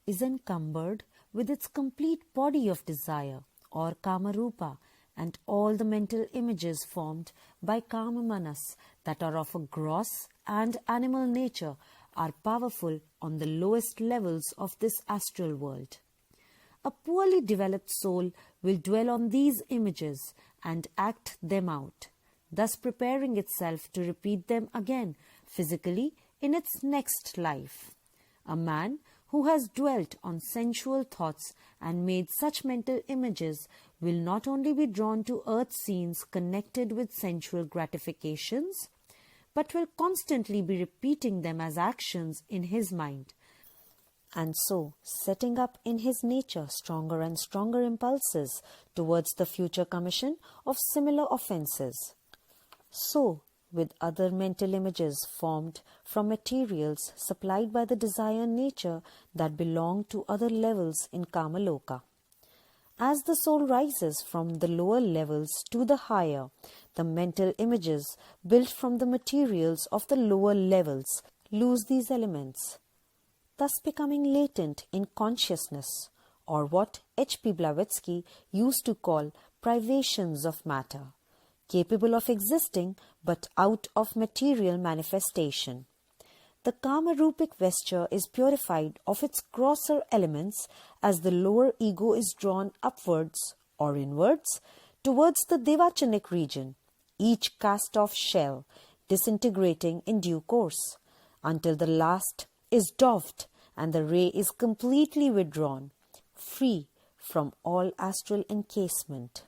is encumbered with its complete body of desire, or Kamarupa, and all the mental images formed by Kama Manas that are of a gross and animal nature are powerful on the lowest levels of this astral world. A poorly developed soul will dwell on these images and act them out, thus preparing itself to repeat them again physically in its next life. A man who has dwelt on sensual thoughts and made such mental images will not only be drawn to earth scenes connected with sensual gratifications, but will constantly be repeating them as actions in his mind, and so setting up in his nature stronger and stronger impulses towards the future commission of similar offences. So, with other mental images formed from materials supplied by the desire nature that belong to other levels in Kamaloka. As the soul rises from the lower levels to the higher, the mental images built from the materials of the lower levels lose these elements, thus becoming latent in consciousness, or what H.P. Blavatsky used to call privations of matter, capable of existing but out of material manifestation. The Kama-rupic vesture is purified of its grosser elements as the lower ego is drawn upwards or inwards towards the Devachanic region, each cast-off shell disintegrating in due course, until the last is doffed and the ray is completely withdrawn, free from all astral encasement.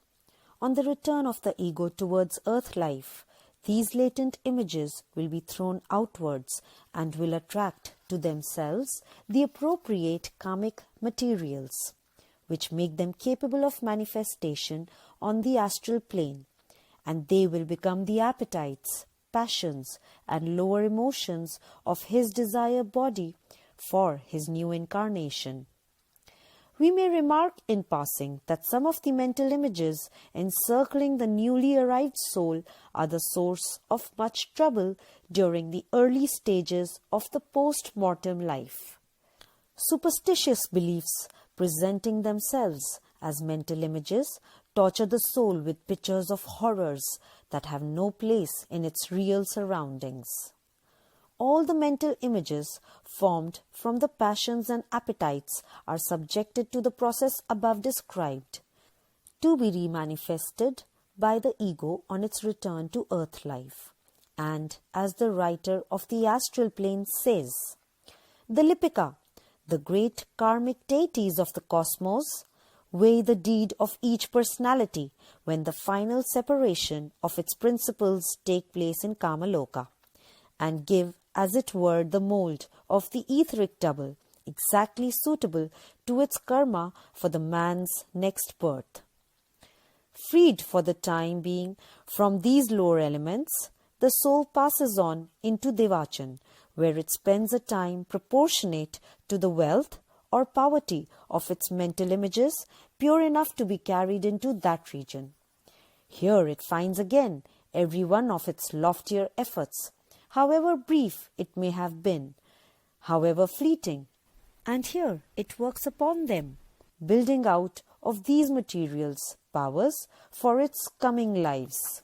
On the return of the ego towards earth life, these latent images will be thrown outwards and will attract to themselves the appropriate karmic materials, which make them capable of manifestation on the astral plane, and they will become the appetites, passions, and lower emotions of his desire body for his new incarnation. We may remark in passing that some of the mental images encircling the newly arrived soul are the source of much trouble during the early stages of the post-mortem life. Superstitious beliefs presenting themselves as mental images torture the soul with pictures of horrors that have no place in its real surroundings. all the mental images formed from the passions and appetites are subjected to the process above described, to be remanifested by the ego on its return to earth life. And as the writer of the astral plane says, the Lipika, the great karmic deities of the cosmos, weigh the deed of each personality when the final separation of its principles take place in Kamaloka, and give as it were the mold of the etheric double exactly suitable to its karma for the man's next birth. Freed for the time being from these lower elements, the soul passes on into Devachan, where it spends a time proportionate to the wealth or poverty of its mental images, pure enough to be carried into that region. Here it finds again every one of its loftier efforts, however brief it may have been, however fleeting, and here it works upon them, building out of these materials powers for its coming lives.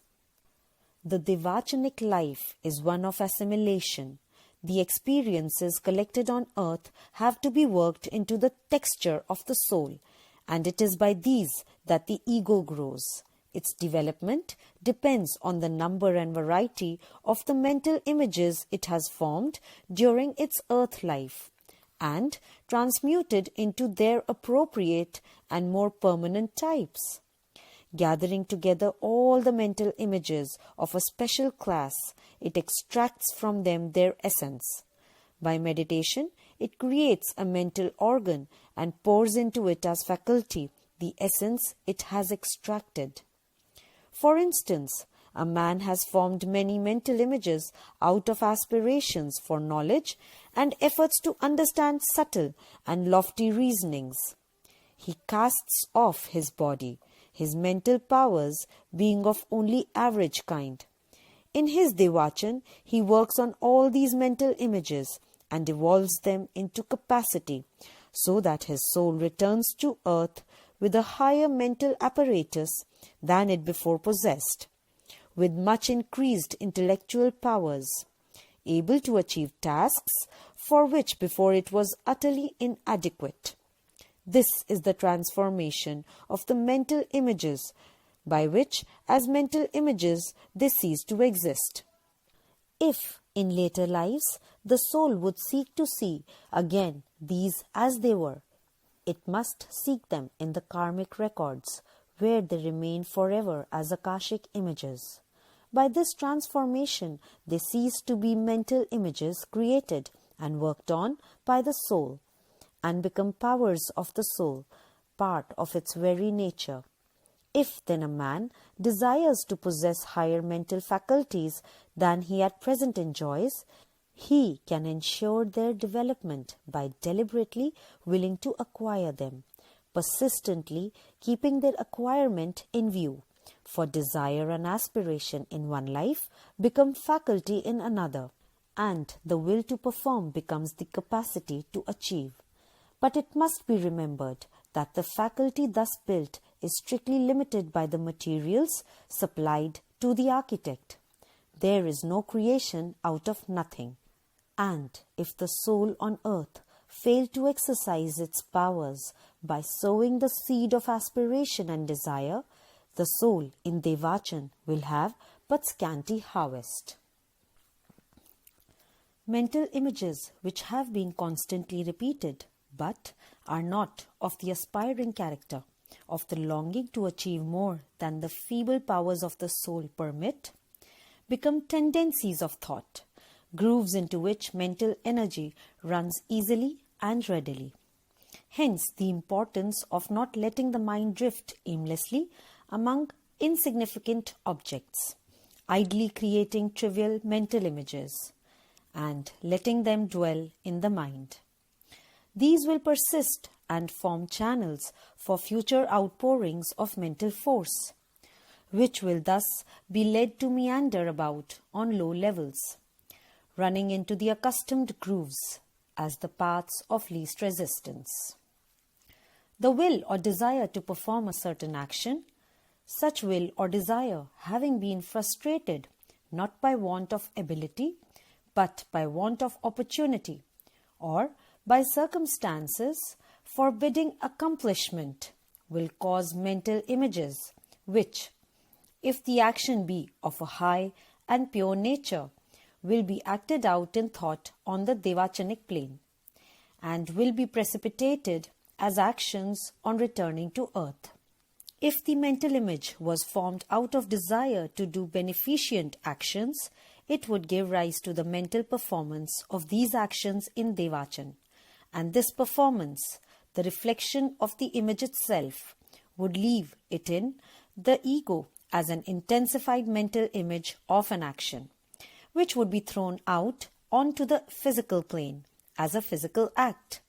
The Devachanic life is one of assimilation. The experiences collected on earth have to be worked into the texture of the soul, and it is by these that the ego grows. Its development depends on the number and variety of the mental images it has formed during its earth life, and transmuted into their appropriate and more permanent types. Gathering together all the mental images of a special class, it extracts from them their essence. By meditation, it creates a mental organ and pours into it as faculty the essence it has extracted. For instance, a man has formed many mental images out of aspirations for knowledge and efforts to understand subtle and lofty reasonings. He casts off his body, his mental powers being of only average kind. In his Devachan, he works on all these mental images and evolves them into capacity, so that his soul returns to earth with a higher mental apparatus than it before possessed, with much increased intellectual powers, able to achieve tasks for which before it was utterly inadequate. This is the transformation of the mental images, by which, as mental images, they cease to exist. If, in later lives, the soul would seek to see again these as they were, it must seek them in the karmic records, where they remain forever as Akashic images. By this transformation, they cease to be mental images created and worked on by the soul, and become powers of the soul, part of its very nature. If then a man desires to possess higher mental faculties than he at present enjoys, he can ensure their development by deliberately willing to acquire them, persistently keeping their acquirement in view. For desire and aspiration in one life become faculty in another, and the will to perform becomes the capacity to achieve. But it must be remembered that the faculty thus built is strictly limited by the materials supplied to the architect. There is no creation out of nothing. And if the soul on earth fail to exercise its powers by sowing the seed of aspiration and desire, the soul in Devachan will have but scanty harvest. Mental images which have been constantly repeated but are not of the aspiring character, of the longing to achieve more than the feeble powers of the soul permit, become tendencies of thought, grooves into which mental energy runs easily and readily. Hence the importance of not letting the mind drift aimlessly among insignificant objects, idly creating trivial mental images, and letting them dwell in the mind. These will persist and form channels for future outpourings of mental force, which will thus be led to meander about on low levels, running into the accustomed grooves as the paths of least resistance. The will or desire to perform a certain action, such will or desire having been frustrated not by want of ability but by want of opportunity, or by circumstances forbidding accomplishment, will cause mental images which, if the action be of a high and pure nature, will be acted out in thought on the Devachanic plane, and will be precipitated as actions on returning to earth. If the mental image was formed out of desire to do beneficent actions, it would give rise to the mental performance of these actions in Devachan, and this performance, the reflection of the image itself, would leave it in the ego as an intensified mental image of an action, which would be thrown out onto the physical plane as a physical act,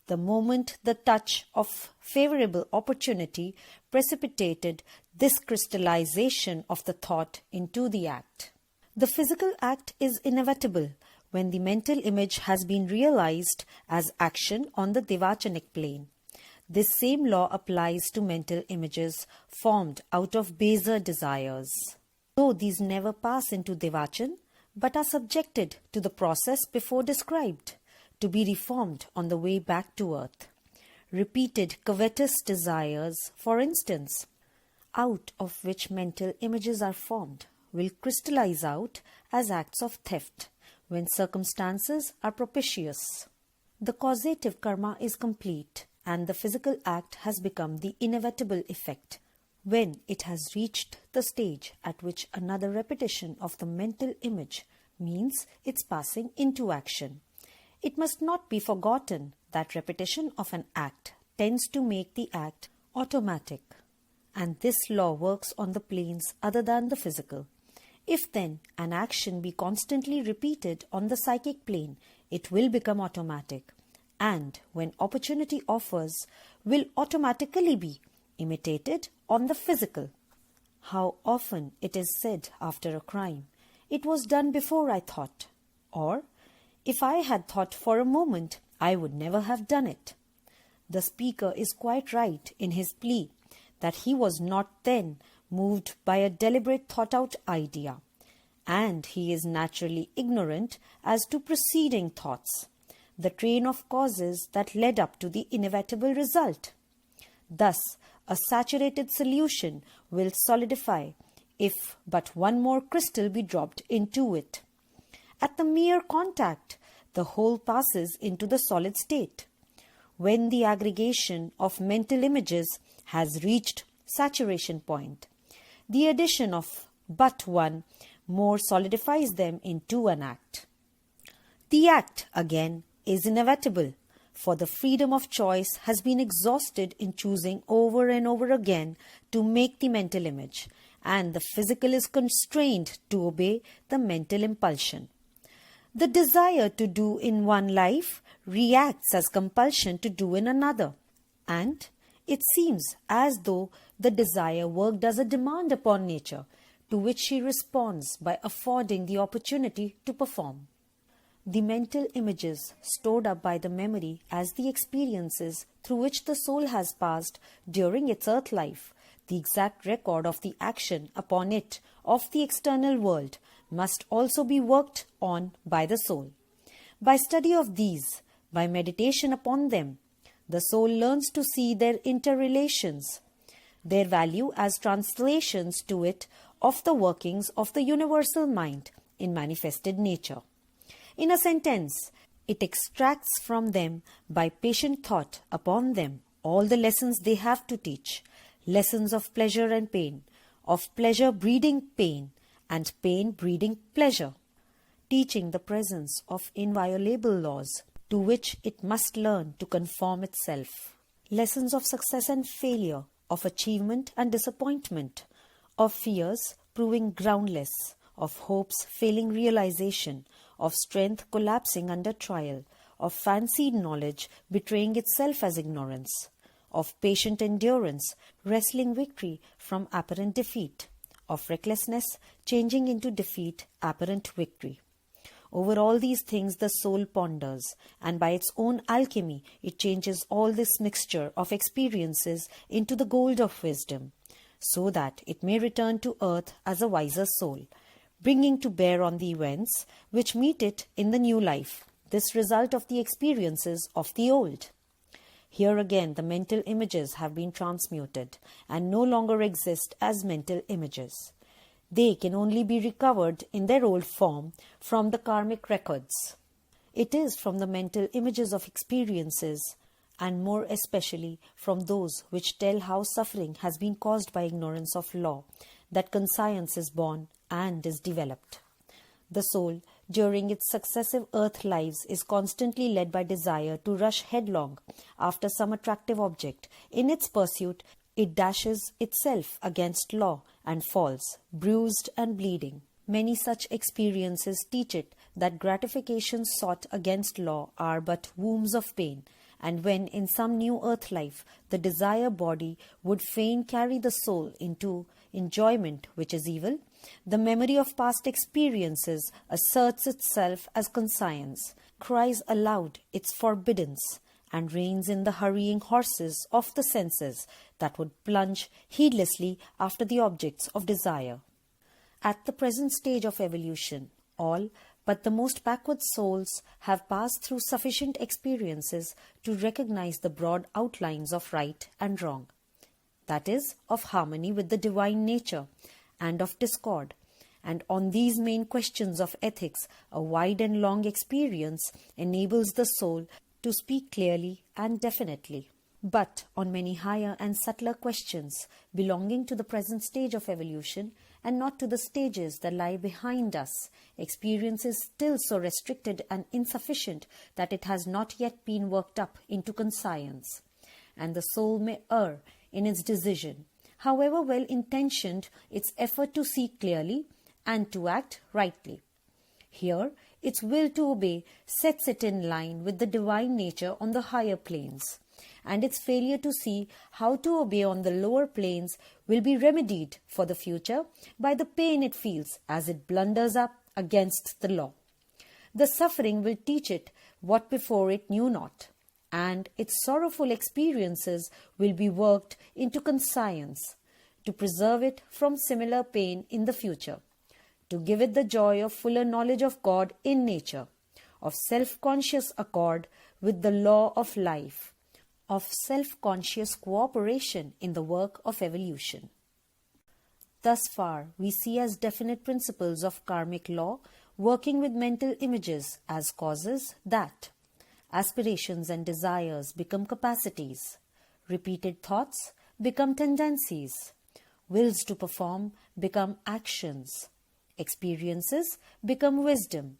the moment the touch of favorable opportunity precipitated this crystallization of the thought into the act. The physical act is inevitable when the mental image has been realized as action on the Devachanic plane. This same law applies to mental images formed out of baser desires. Though these never pass into Devachan, but are subjected to the process before described, to be reformed on the way back to earth. Repeated covetous desires, for instance, out of which mental images are formed, will crystallize out as acts of theft when circumstances are propitious. The causative karma is complete, and the physical act has become the inevitable effect when it has reached the stage at which another repetition of the mental image means its passing into action. It must not be forgotten that repetition of an act tends to make the act automatic, and this law works on the planes other than the physical. If then an action be constantly repeated on the psychic plane, it will become automatic, and when opportunity offers, will automatically be imitated on the physical. How often it is said after a crime, "It was done before I thought," or "If I had thought for a moment, I would never have done it." The speaker is quite right in his plea that he was not then moved by a deliberate thought-out idea, and he is naturally ignorant as to preceding thoughts, the train of causes that led up to the inevitable result. Thus, a saturated solution will solidify if but one more crystal be dropped into it. At the mere contact, the whole passes into the solid state. When the aggregation of mental images has reached saturation point, the addition of but one more solidifies them into an act. The act, again, is inevitable, for the freedom of choice has been exhausted in choosing over and over again to make the mental image, and the physical is constrained to obey the mental impulsion. The desire to do in one life reacts as compulsion to do in another, and it seems as though the desire worked as a demand upon nature, to which she responds by affording the opportunity to perform. The mental images stored up by the memory as the experiences through which the soul has passed during its earth life, the exact record of the action upon it of the external world, must also be worked on by the soul. By study of these, by meditation upon them, the soul learns to see their interrelations, their value as translations to it of the workings of the universal mind in manifested nature. In a sentence, it extracts from them by patient thought upon them all the lessons they have to teach, lessons of pleasure and pain, of pleasure breeding pain, and pain breeding pleasure, teaching the presence of inviolable laws to which it must learn to conform itself, lessons of success and failure, of achievement and disappointment, of fears proving groundless, of hopes failing realization, of strength collapsing under trial, of fancied knowledge betraying itself as ignorance, of patient endurance wresting victory from apparent defeat, of recklessness changing into defeat apparent victory. Over all these things the soul ponders, and by its own alchemy it changes all this mixture of experiences into the gold of wisdom, so that it may return to earth as a wiser soul, bringing to bear on the events which meet it in the new life, this result of the experiences of the old. Here again the mental images have been transmuted and no longer exist as mental images. They can only be recovered in their old form from the karmic records. It is from the mental images of experiences, and more especially from those which tell how suffering has been caused by ignorance of law, that conscience is born and is developed. The soul, during its successive earth lives, is constantly led by desire to rush headlong after some attractive object. In its pursuit, it dashes itself against law and falls, bruised and bleeding. Many such experiences teach it that gratifications sought against law are but wombs of pain, and when in some new earth life the desire body would fain carry the soul into enjoyment which is evil, the memory of past experiences asserts itself as conscience, cries aloud its forbiddance, and reins in the hurrying horses of the senses that would plunge heedlessly after the objects of desire. At the present stage of evolution, all but the most backward souls have passed through sufficient experiences to recognize the broad outlines of right and wrong, that is, of harmony with the divine nature and of discord, and on these main questions of ethics a wide and long experience enables the soul to speak clearly and definitely. But on many higher and subtler questions belonging to the present stage of evolution, and not to the stages that lie behind us, experience is still so restricted and insufficient that it has not yet been worked up into conscience, and the soul may err in its decision, however well intentioned its effort to see clearly and to act rightly. Here, its will to obey sets it in line with the divine nature on the higher planes, and its failure to see how to obey on the lower planes will be remedied for the future by the pain it feels as it blunders up against the law. The suffering will teach it what before it knew not, and its sorrowful experiences will be worked into conscience to preserve it from similar pain in the future, to give it the joy of fuller knowledge of God in nature, of self-conscious accord with the law of life, of self-conscious cooperation in the work of evolution. Thus far, we see as definite principles of karmic law working with mental images as causes that aspirations and desires become capacities, repeated thoughts become tendencies, wills to perform become actions, experiences become wisdom,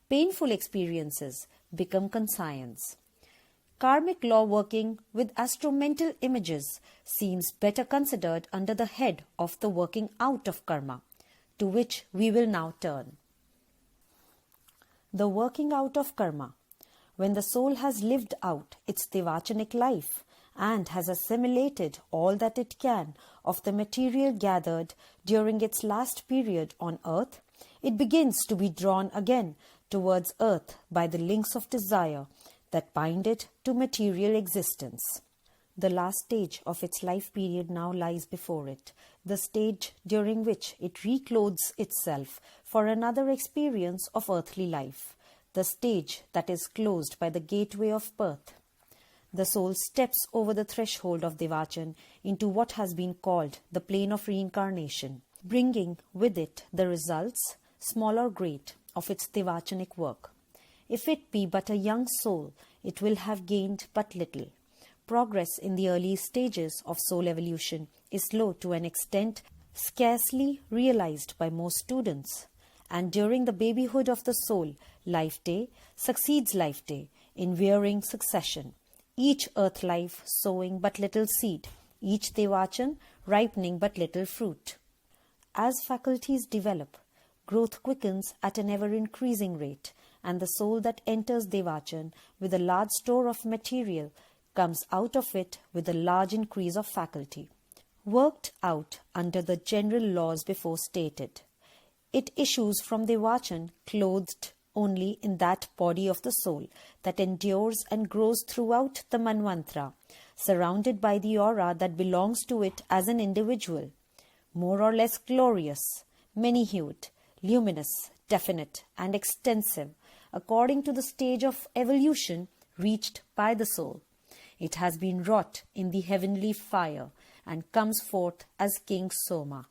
painful experiences become conscience. Karmic law working with astromental images seems better considered under the head of the working out of karma, to which we will now turn. The working out of karma. When the soul has lived out its devachanic life and has assimilated all that it can of the material gathered during its last period on earth, it begins to be drawn again towards earth by the links of desire that bind it to material existence. The last stage of its life period now lies before it, the stage during which it reclothes itself for another experience of earthly life, the stage that is closed by the gateway of birth. The soul steps over the threshold of Devachan into what has been called the plane of reincarnation, bringing with it the results, small or great, of its Devachanic work. If it be but a young soul, it will have gained but little. Progress in the early stages of soul evolution is slow to an extent scarcely realized by most students. And during the babyhood of the soul, life day succeeds life day in varying succession, each earth life sowing but little seed, each Devachan ripening but little fruit. As faculties develop, growth quickens at an ever-increasing rate, and the soul that enters Devachan with a large store of material comes out of it with a large increase of faculty, worked out under the general laws before stated. It issues from Devachan clothed only in that body of the soul that endures and grows throughout the Manvantara, surrounded by the aura that belongs to it as an individual, more or less glorious, many-hued, luminous, definite, and extensive, according to the stage of evolution reached by the soul. It has been wrought in the heavenly fire and comes forth as King Soma.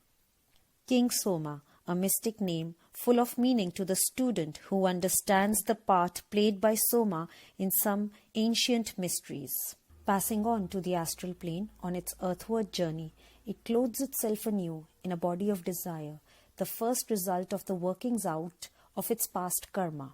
King Soma, a mystic name full of meaning to the student who understands the part played by Soma in some ancient mysteries. Passing on to the astral plane on its earthward journey, it clothes itself anew in a body of desire, the first result of the workings out of its past karma.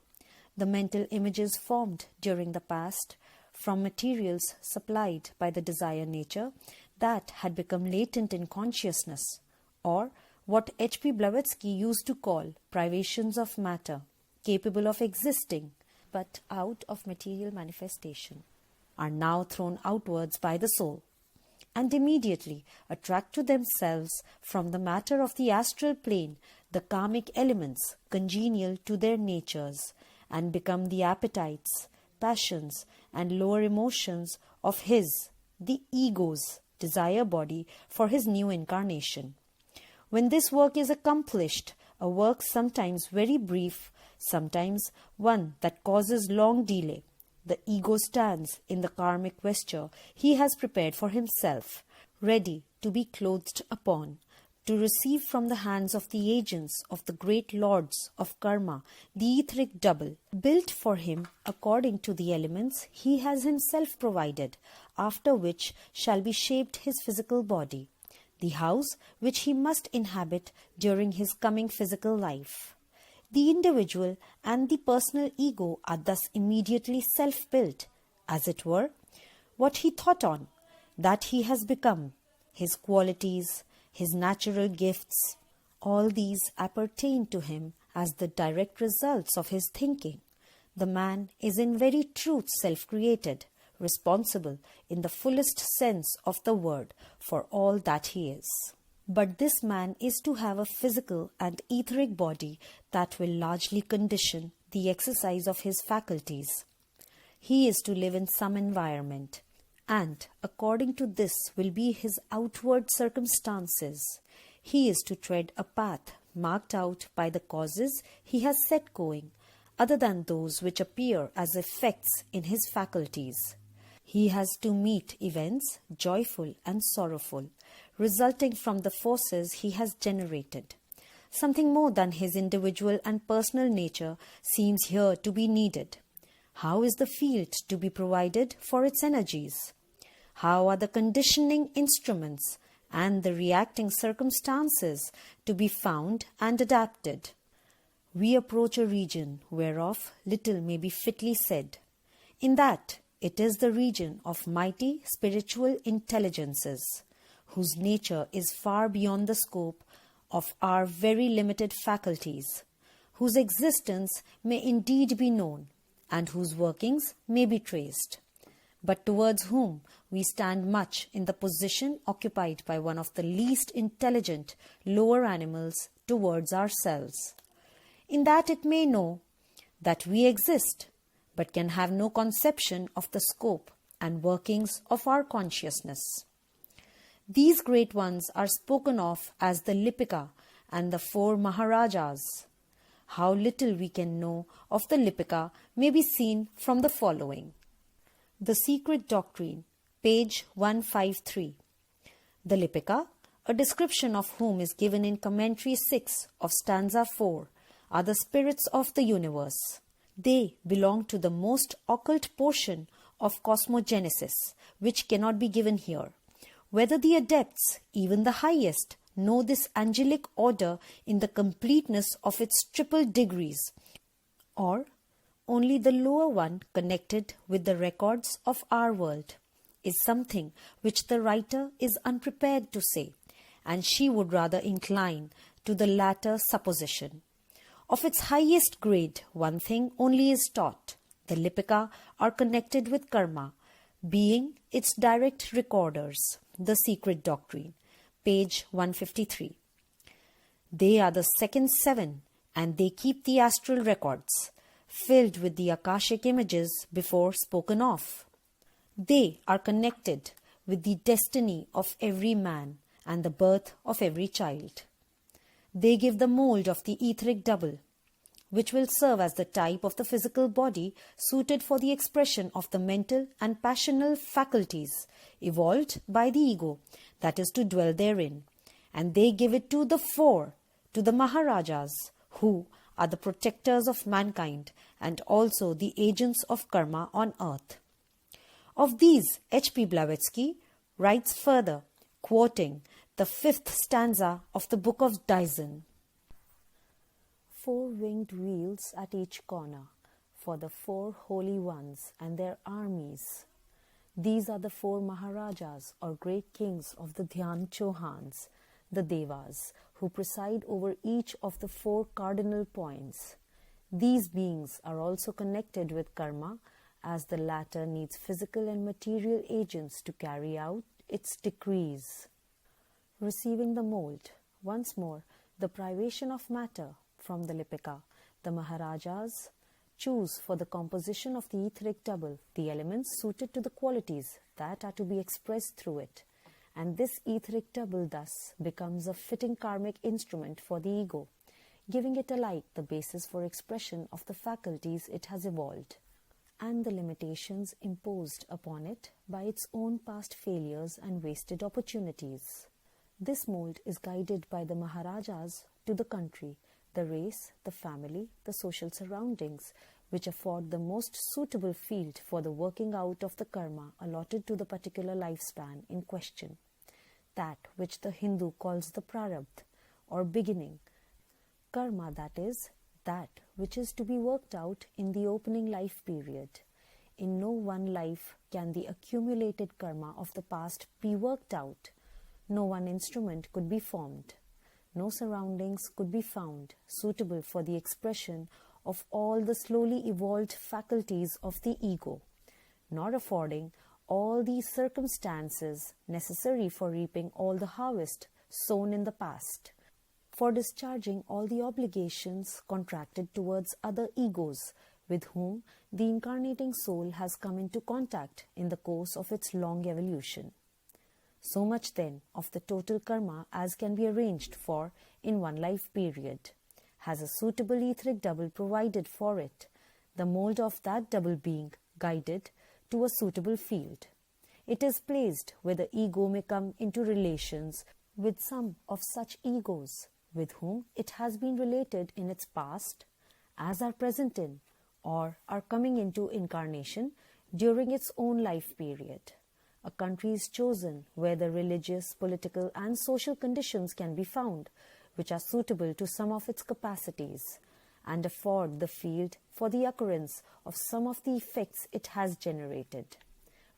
The mental images formed during the past from materials supplied by the desire nature that had become latent in consciousness, or what H.P. Blavatsky used to call privations of matter, capable of existing but out of material manifestation, are now thrown outwards by the soul, and immediately attract to themselves from the matter of the astral plane the karmic elements congenial to their natures, and become the appetites, passions, and lower emotions of his, the ego's, desire body for his new incarnation. When this work is accomplished, a work sometimes very brief, sometimes one that causes long delay, the ego stands in the karmic vesture he has prepared for himself, ready to be clothed upon, to receive from the hands of the agents of the great lords of karma the etheric double, built for him according to the elements he has himself provided, after which shall be shaped his physical body, the house which he must inhabit during his coming physical life. The individual and the personal ego are thus immediately self-built, as it were. What he thought on, that he has become, his qualities, his natural gifts, all these appertain to him as the direct results of his thinking. The man is in very truth self-created, responsible in the fullest sense of the word for all that he is. But this man is to have a physical and etheric body that will largely condition the exercise of his faculties. He is to live in some environment, and according to this will be his outward circumstances. He is to tread a path marked out by the causes he has set going, other than those which appear as effects in his faculties. He has to meet events, joyful and sorrowful, resulting from the forces he has generated. Something more than his individual and personal nature seems here to be needed. How is the field to be provided for its energies? How are the conditioning instruments and the reacting circumstances to be found and adapted? We approach a region whereof little may be fitly said, in that it is the region of mighty spiritual intelligences, whose nature is far beyond the scope of our very limited faculties, whose existence may indeed be known, and whose workings may be traced, but towards whom we stand much in the position occupied by one of the least intelligent lower animals towards ourselves, in that it may know that we exist, but can have no conception of the scope and workings of our consciousness. These great ones are spoken of as the Lipika and the 4 Maharajas. How little we can know of the Lipika may be seen from the following. The Secret Doctrine, page 153. The Lipika, a description of whom is given in Commentary 6 of stanza 4, are the spirits of the universe. They belong to the most occult portion of cosmogenesis, which cannot be given here. Whether the adepts, even the highest, know this angelic order in the completeness of its triple degrees, or only the lower one connected with the records of our world, is something which the writer is unprepared to say, and she would rather incline to the latter supposition. Of its highest grade, one thing only is taught. The Lipika are connected with karma, being its direct recorders. The Secret Doctrine, page 153. They are the second 7, and they keep the astral records, filled with the Akashic images before spoken of. They are connected with the destiny of every man and the birth of every child. They give the mold of the etheric double, which will serve as the type of the physical body suited for the expression of the mental and passional faculties evolved by the ego, that is to dwell therein. And they give it to the four, to the Maharajas, who are the protectors of mankind and also the agents of karma on earth. Of these, H.P. Blavatsky writes further, quoting the 5th stanza of the Book of Daisen. 4 winged wheels at each corner for the 4 holy ones and their armies. These are the 4 Maharajas or great kings of the Dhyan Chauhans, the Devas, who preside over each of the 4 cardinal points. These beings are also connected with karma, as the latter needs physical and material agents to carry out its decrees. Receiving the mold, once more, the privation of matter from the Lipika, the Maharajas choose for the composition of the etheric double the elements suited to the qualities that are to be expressed through it. And this etheric double thus becomes a fitting karmic instrument for the ego, giving it alike the basis for expression of the faculties it has evolved, and the limitations imposed upon it by its own past failures and wasted opportunities. This mold is guided by the Maharajas to the country, the race, the family, the social surroundings, which afford the most suitable field for the working out of the karma allotted to the particular lifespan in question. That which the Hindu calls the prarabdha, or beginning. Karma, that is, that which is to be worked out in the opening life period. In no one life can the accumulated karma of the past be worked out. No one instrument could be formed. No surroundings could be found suitable for the expression of all the slowly evolved faculties of the ego, nor affording all these circumstances necessary for reaping all the harvest sown in the past, for discharging all the obligations contracted towards other egos with whom the incarnating soul has come into contact in the course of its long evolution. So much then of the total karma as can be arranged for in one life period. Has a suitable etheric double provided for it, the mold of that double being guided to a suitable field. It is placed where the ego may come into relations with some of such egos with whom it has been related in its past, as are present in, or are coming into incarnation during its own life period. A country is chosen where the religious, political and social conditions can be found, which are suitable to some of its capacities, and afford the field for the occurrence of some of the effects it has generated.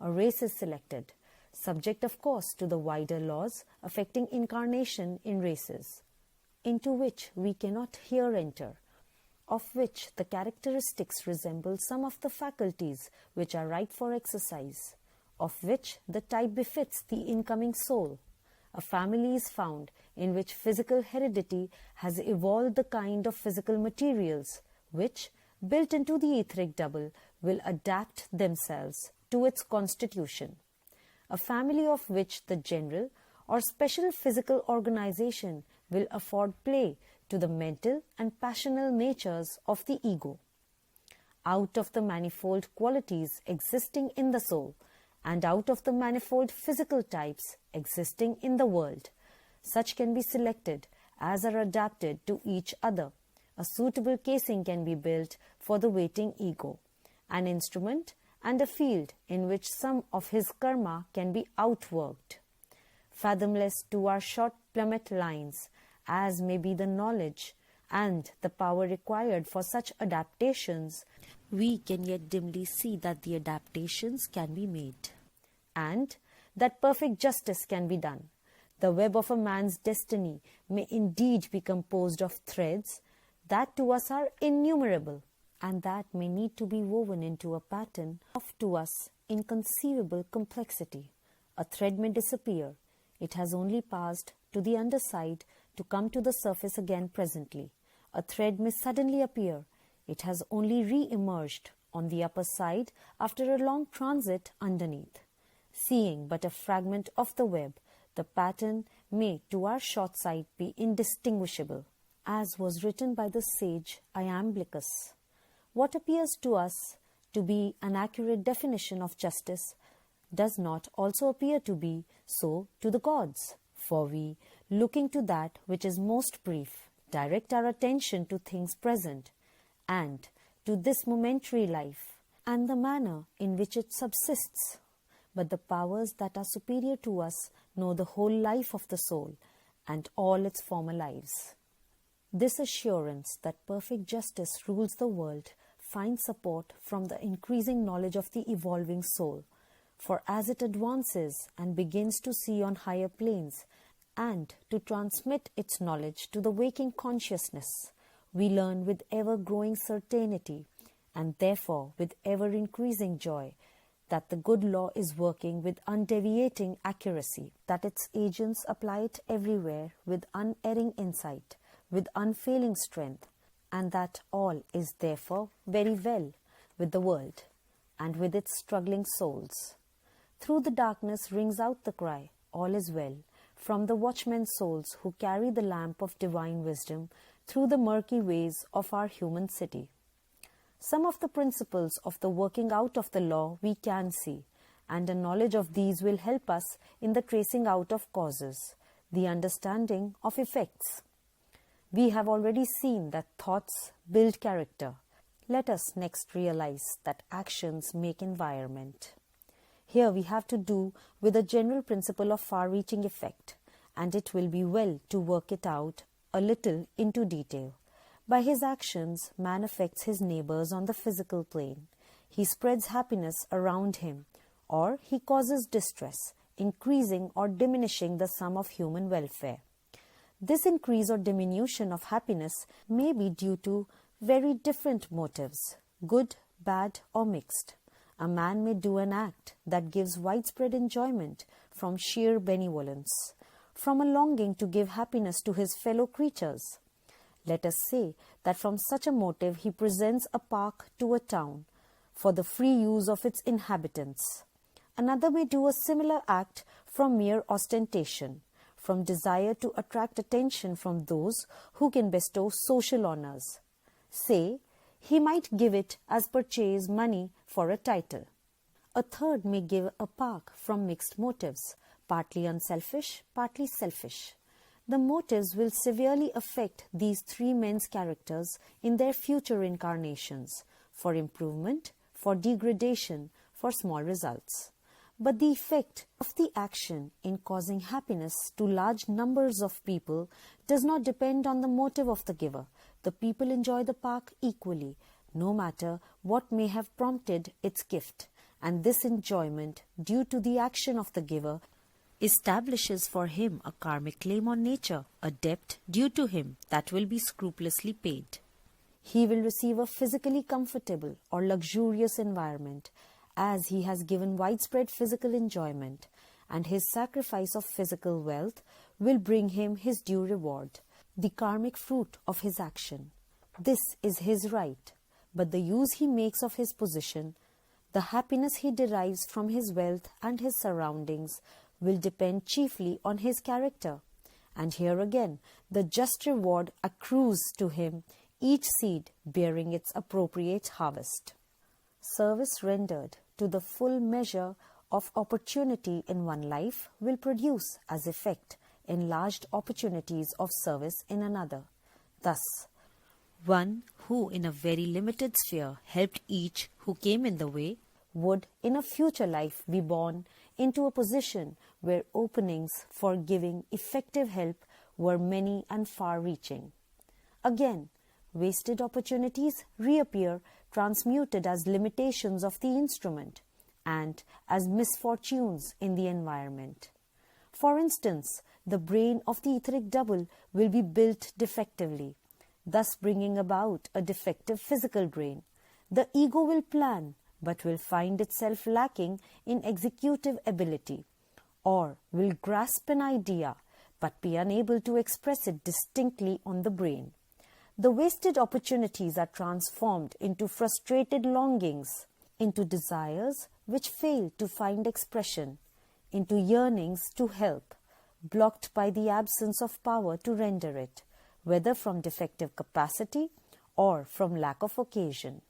A race is selected, subject of course to the wider laws affecting incarnation in races, into which we cannot here enter, of which the characteristics resemble some of the faculties which are ripe for exercise, of which the type befits the incoming soul. A family is found in which physical heredity has evolved the kind of physical materials which, built into the etheric double, will adapt themselves to its constitution. A family of which the general or special physical organization will afford play to the mental and passional natures of the ego. Out of the manifold qualities existing in the soul, and out of the manifold physical types existing in the world, such can be selected as are adapted to each other. A suitable casing can be built for the waiting ego, an instrument and a field in which some of his karma can be outworked. Fathomless to our short plummet lines, as may be the knowledge and the power required for such adaptations, we can yet dimly see that the adaptations can be made, and that perfect justice can be done. The web of a man's destiny may indeed be composed of threads that to us are innumerable, and that may need to be woven into a pattern of to us inconceivable complexity. A thread may disappear. It has only passed to the underside to come to the surface again presently. A thread may suddenly appear. It has only re-emerged on the upper side after a long transit underneath. Seeing but a fragment of the web, The pattern may, to our short sight, be indistinguishable, as was written by the sage Iamblichus. What appears to us to be an accurate definition of justice does not also appear to be so to the gods, for we, looking to that which is most brief, direct our attention to things present, and to this momentary life, and the manner in which it subsists. But the powers that are superior to us know the whole life of the soul, and all its former lives. This assurance that perfect justice rules the world finds support from the increasing knowledge of the evolving soul, for as it advances and begins to see on higher planes, and to transmit its knowledge to the waking consciousness, we learn with ever-growing certainty, and therefore with ever-increasing joy, that the good law is working with undeviating accuracy, that its agents apply it everywhere with unerring insight, with unfailing strength, and that all is therefore very well with the world and with its struggling souls. Through the darkness rings out the cry, all is well, from the watchmen's souls who carry the lamp of divine wisdom through the murky ways of our human city. Some of the principles of the working out of the law we can see, and a knowledge of these will help us in the tracing out of causes, the understanding of effects. We have already seen that thoughts build character. Let us next realize that actions make environment. Here we have to do with a general principle of far-reaching effect, and it will be well to work it out a little into detail. By his actions, man affects his neighbors on the physical plane. He spreads happiness around him, or he causes distress, increasing or diminishing the sum of human welfare. This increase or diminution of happiness may be due to very different motives, good, bad, or mixed. A man may do an act that gives widespread enjoyment from sheer benevolence, from a longing to give happiness to his fellow creatures. Let us say that from such a motive he presents a park to a town for the free use of its inhabitants. Another may do a similar act from mere ostentation, from desire to attract attention from those who can bestow social honors. Say, he might give it as purchase money for a title. A third may give a park from mixed motives, partly unselfish, partly selfish. The motives will severely affect these three men's characters in their future incarnations, for improvement, for degradation, for small results. But the effect of the action in causing happiness to large numbers of people does not depend on the motive of the giver. The people enjoy the park equally, no matter what may have prompted its gift, and this enjoyment, due to the action of the giver, establishes for him a karmic claim on nature, a debt due to him that will be scrupulously paid. He will receive a physically comfortable or luxurious environment, as he has given widespread physical enjoyment, and his sacrifice of physical wealth will bring him his due reward, the karmic fruit of his action. This is his right, but the use he makes of his position, the happiness he derives from his wealth and his surroundings, will depend chiefly on his character. And here again, the just reward accrues to him, each seed bearing its appropriate harvest. Service rendered to the full measure of opportunity in one life will produce as effect enlarged opportunities of service in another. Thus, one who in a very limited sphere helped each who came in the way would in a future life be born into a position where openings for giving effective help were many and far-reaching. Again, wasted opportunities reappear transmuted as limitations of the instrument and as misfortunes in the environment. For instance, the brain of the etheric double will be built defectively, thus bringing about a defective physical brain. The ego will plan, but will find itself lacking in executive ability, or will grasp an idea, but be unable to express it distinctly on the brain. The wasted opportunities are transformed into frustrated longings, into desires which fail to find expression, into yearnings to help, blocked by the absence of power to render it, whether from defective capacity or from lack of occasion.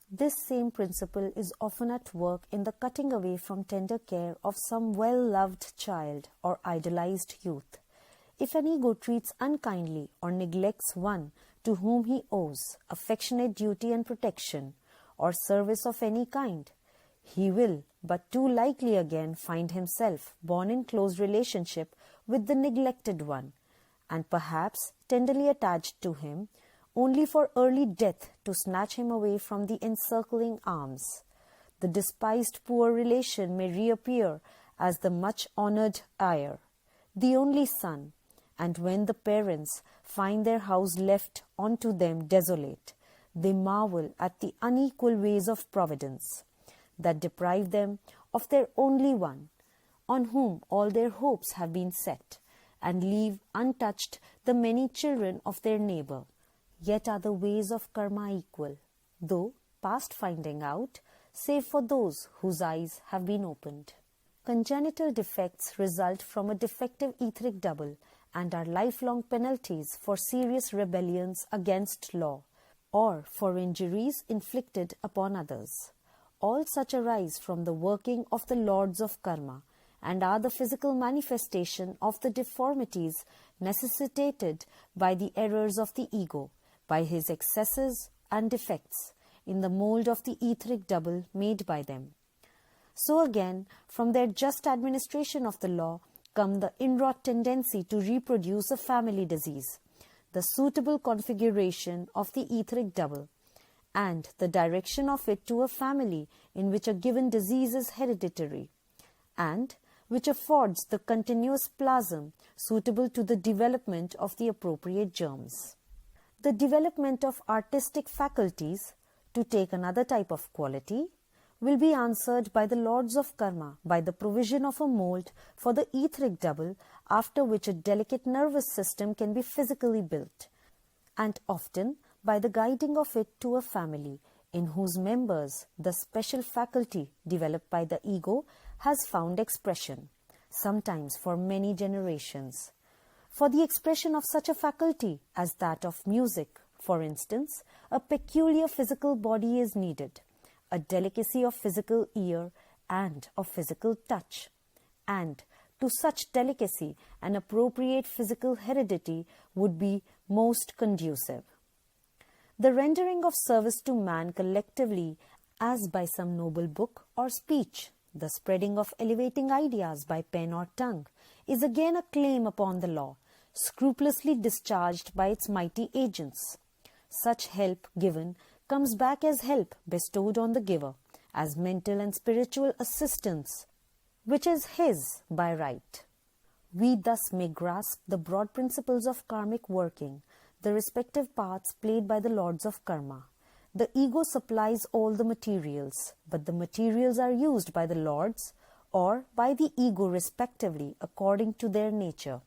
This same principle is often at work in the cutting away from tender care of some well-loved child or idolized youth. If an ego treats unkindly or neglects one to whom he owes affectionate duty and protection or service of any kind, he will but too likely again find himself born in close relationship with the neglected one, and perhaps tenderly attached to him, only for early death to snatch him away from the encircling arms. The despised poor relation may reappear as the much-honored heir, the only son, and when the parents find their house left unto them desolate, they marvel at the unequal ways of Providence that deprive them of their only one, on whom all their hopes have been set, and leave untouched the many children of their neighbor. Yet are the ways of karma equal, though past finding out, save for those whose eyes have been opened. Congenital defects result from a defective etheric double and are lifelong penalties for serious rebellions against law or for injuries inflicted upon others. All such arise from the working of the lords of karma and are the physical manifestation of the deformities necessitated by the errors of the ego, by his excesses and defects in the mold of the etheric double made by them. So again, from their just administration of the law come the inwrought tendency to reproduce a family disease, the suitable configuration of the etheric double, and the direction of it to a family in which a given disease is hereditary, and which affords the continuous plasm suitable to the development of the appropriate germs. The development of artistic faculties, to take another type of quality, will be answered by the lords of karma by the provision of a mold for the etheric double, after which a delicate nervous system can be physically built, and often by the guiding of it to a family in whose members the special faculty developed by the ego has found expression, sometimes for many generations. For the expression of such a faculty as that of music, for instance, a peculiar physical body is needed, a delicacy of physical ear and of physical touch, and to such delicacy an appropriate physical heredity would be most conducive. The rendering of service to man collectively as by some noble book or speech, the spreading of elevating ideas by pen or tongue, is again a claim upon the law, scrupulously discharged by its mighty agents. Such help given comes back as help bestowed on the giver, as mental and spiritual assistance, which is his by right. We thus may grasp the broad principles of karmic working, the respective parts played by the lords of karma. The ego supplies all the materials, but the materials are used by the lords or by the ego respectively according to their nature.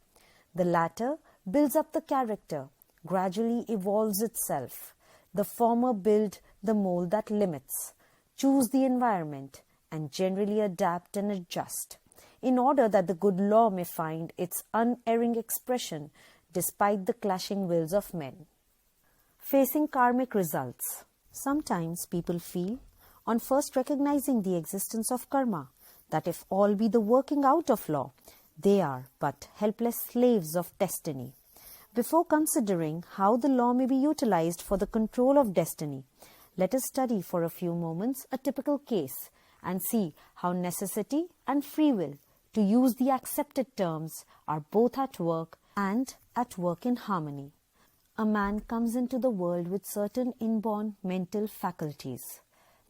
The latter builds up the character, gradually evolves itself. The former build the mold that limits, choose the environment, and generally adapt and adjust, in order that the good law may find its unerring expression despite the clashing wills of men. Facing karmic results. Sometimes people feel, on first recognizing the existence of karma, that if all be the working out of law, they are but helpless slaves of destiny. Before considering how the law may be utilized for the control of destiny, let us study for a few moments a typical case and see how necessity and free will, to use the accepted terms, are both at work and at work in harmony. A man comes into the world with certain inborn mental faculties,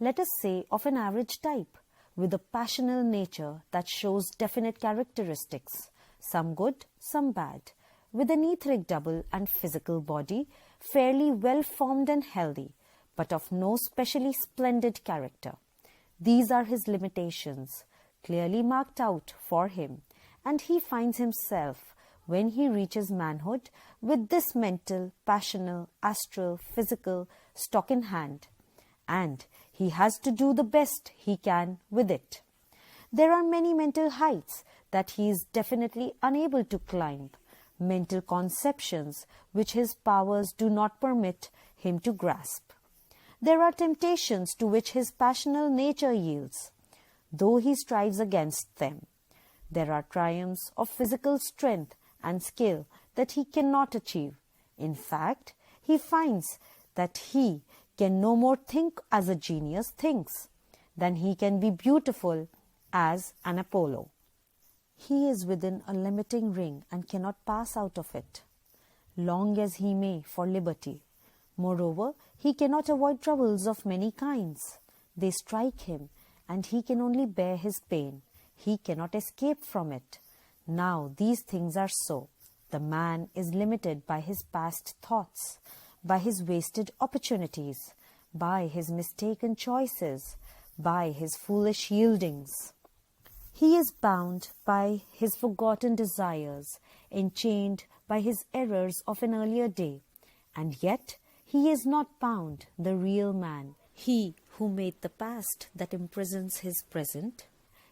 let us say of an average type, with a passional nature that shows definite characteristics, some good, some bad, with an etheric double and physical body fairly well formed and healthy, but of no specially splendid character. These are his limitations, clearly marked out for him, and he finds himself, when he reaches manhood, with this mental, passional, astral, physical stock in hand, and he has to do the best he can with it. There are many mental heights that he is definitely unable to climb, mental conceptions which his powers do not permit him to grasp. There are temptations to which his passional nature yields, though he strives against them. There are triumphs of physical strength and skill that he cannot achieve. In fact, he finds that he can no more think as a genius thinks than he can be beautiful as an Apollo. He is within a limiting ring and cannot pass out of it, long as he may for liberty. Moreover, he cannot avoid troubles of many kinds. They strike him, and he can only bear his pain. He cannot escape from it. Now these things are so. The man is limited by his past thoughts, by his wasted opportunities, by his mistaken choices, by his foolish yieldings. He is bound by his forgotten desires, enchained by his errors of an earlier day, and yet he is not bound, the real man. He who made the past that imprisons his present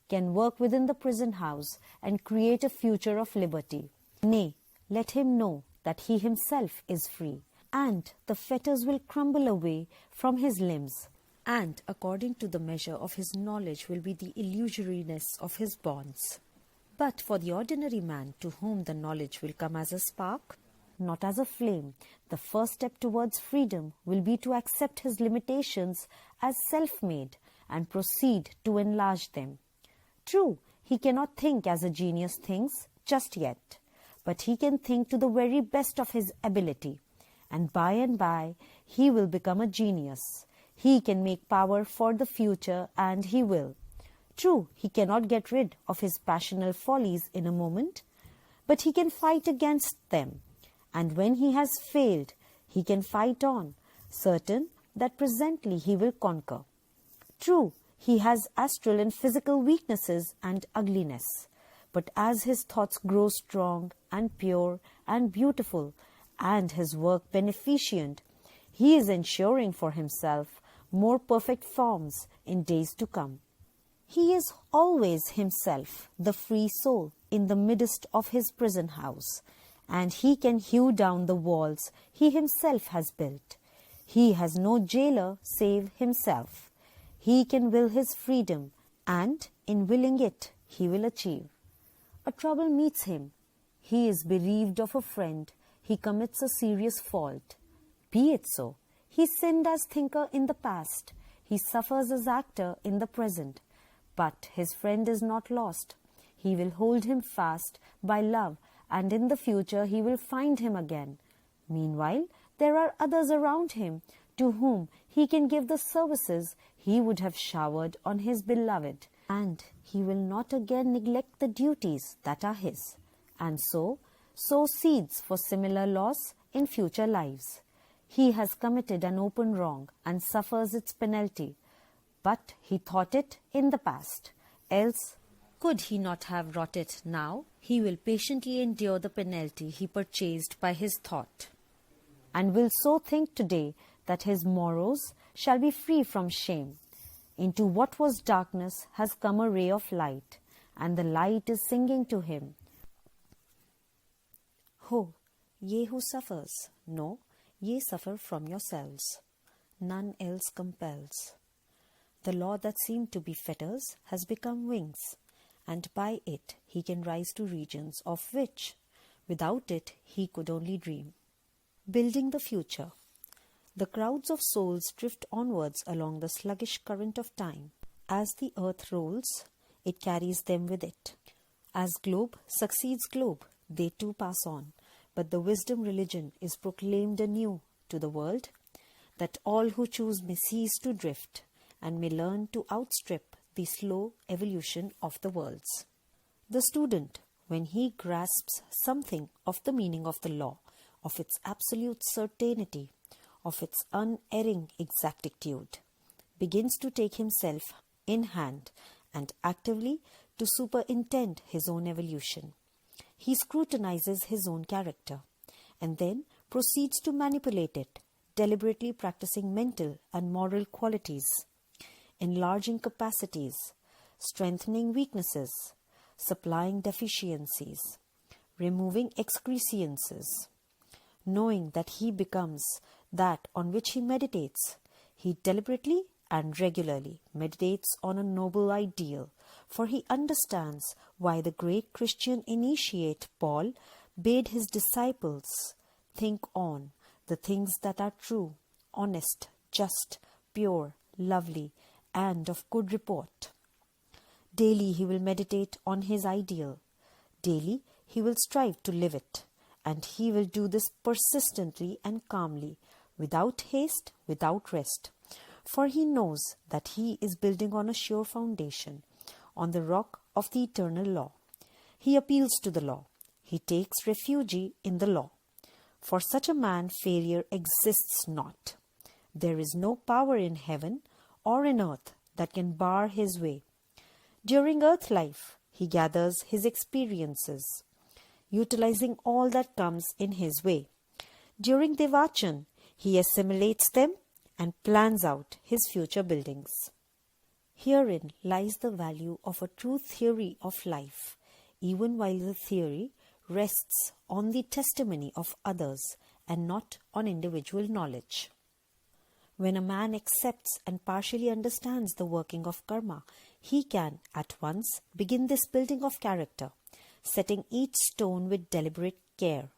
can work within the prison house and create a future of liberty. Nay, let him know that he himself is free, and the fetters will crumble away from his limbs, and according to the measure of his knowledge will be the illusoriness of his bonds. But for the ordinary man, to whom the knowledge will come as a spark, not as a flame, the first step towards freedom will be to accept his limitations as self-made and proceed to enlarge them. True, he cannot think as a genius thinks just yet, but he can think to the very best of his ability, and by he will become a genius. He can make power for the future, and he will. True, he cannot get rid of his passional follies in a moment, but he can fight against them, and when he has failed, he can fight on, certain that presently he will conquer. True, he has astral and physical weaknesses and ugliness, but as his thoughts grow strong and pure and beautiful, and his work beneficent, he is ensuring for himself more perfect forms in days to come. He is always himself the free soul in the midst of his prison house, and he can hew down the walls he himself has built. He has no jailer save himself. He can will his freedom, and in willing it he will achieve. A trouble meets him. He is bereaved of a friend. He commits a serious fault. Be it so. He sinned as thinker in the past. He suffers as actor in the present. But his friend is not lost. He will hold him fast by love, and in the future he will find him again. Meanwhile, there are others around him to whom he can give the services he would have showered on his beloved, and he will not again neglect the duties that are his, and so sow seeds for similar loss in future lives. He has committed an open wrong and suffers its penalty, but he thought it in the past. Else, could he not have wrought it now? He will patiently endure the penalty he purchased by his thought, and will so think today that his morrows shall be free from shame. Into what was darkness has come a ray of light, and the light is singing to him, Ho, ye who suffers, no, ye suffer from yourselves. None else compels. The law that seemed to be fetters has become wings, and by it he can rise to regions of which, without it, he could only dream. Building the future. The crowds of souls drift onwards along the sluggish current of time. As the earth rolls, it carries them with it. As globe succeeds globe, they too pass on. But the wisdom religion is proclaimed anew to the world, that all who choose may cease to drift, and may learn to outstrip the slow evolution of the worlds. The student, when he grasps something of the meaning of the law, of its absolute certainty, of its unerring exactitude, begins to take himself in hand and actively to superintend his own evolution. He scrutinizes his own character and then proceeds to manipulate it, deliberately practicing mental and moral qualities, enlarging capacities, strengthening weaknesses, supplying deficiencies, removing excrescences. Knowing that he becomes that on which he meditates, he deliberately and regularly meditates on a noble ideal, for he understands why the great Christian initiate Paul bade his disciples think on the things that are true, honest, just, pure, lovely, and of good report. Daily he will meditate on his ideal. Daily he will strive to live it, and he will do this persistently and calmly, without haste, without rest. For he knows that he is building on a sure foundation, on the rock of the eternal law. He appeals to the law. He takes refuge in the law. For such a man failure exists not. There is no power in heaven or in earth that can bar his way. During earth life, he gathers his experiences, utilizing all that comes in his way. During Devachan, he assimilates them and plans out his future buildings. Herein lies the value of a true theory of life, even while the theory rests on the testimony of others and not on individual knowledge. When a man accepts and partially understands the working of karma, he can at once begin this building of character, setting each stone with deliberate care,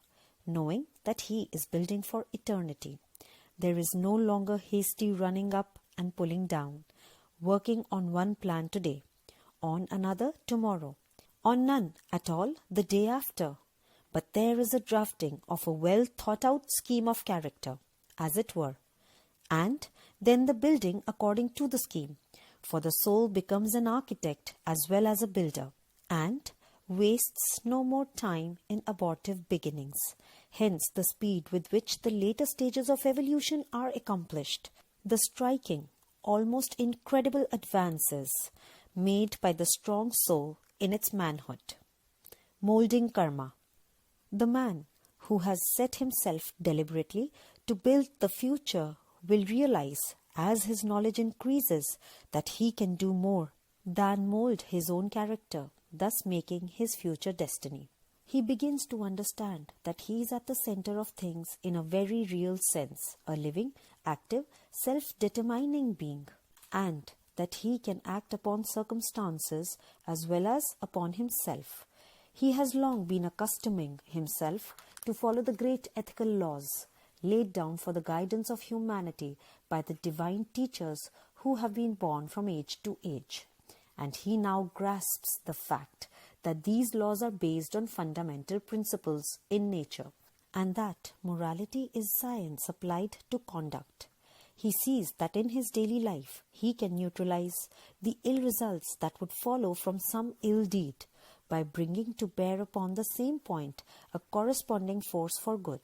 knowing that he is building for eternity. There is no longer hasty running up and pulling down, working on one plan today, on another tomorrow, on none at all the day after. But there is a drafting of a well thought out scheme of character, as it were, and then the building according to the scheme, for the soul becomes an architect as well as a builder, and wastes no more time in abortive beginnings. Hence the speed with which the later stages of evolution are accomplished, the striking, almost incredible advances made by the strong soul in its manhood. Molding karma. The man who has set himself deliberately to build the future will realize, as his knowledge increases, that he can do more than mold his own character, thus making his future destiny. He begins to understand that he is at the center of things in a very real sense, a living, active, self-determining being, and that he can act upon circumstances as well as upon himself. He has long been accustoming himself to follow the great ethical laws laid down for the guidance of humanity by the divine teachers who have been born from age to age. And he now grasps the fact that these laws are based on fundamental principles in nature, and that morality is science applied to conduct. He sees that in his daily life he can neutralize the ill results that would follow from some ill deed by bringing to bear upon the same point a corresponding force for good.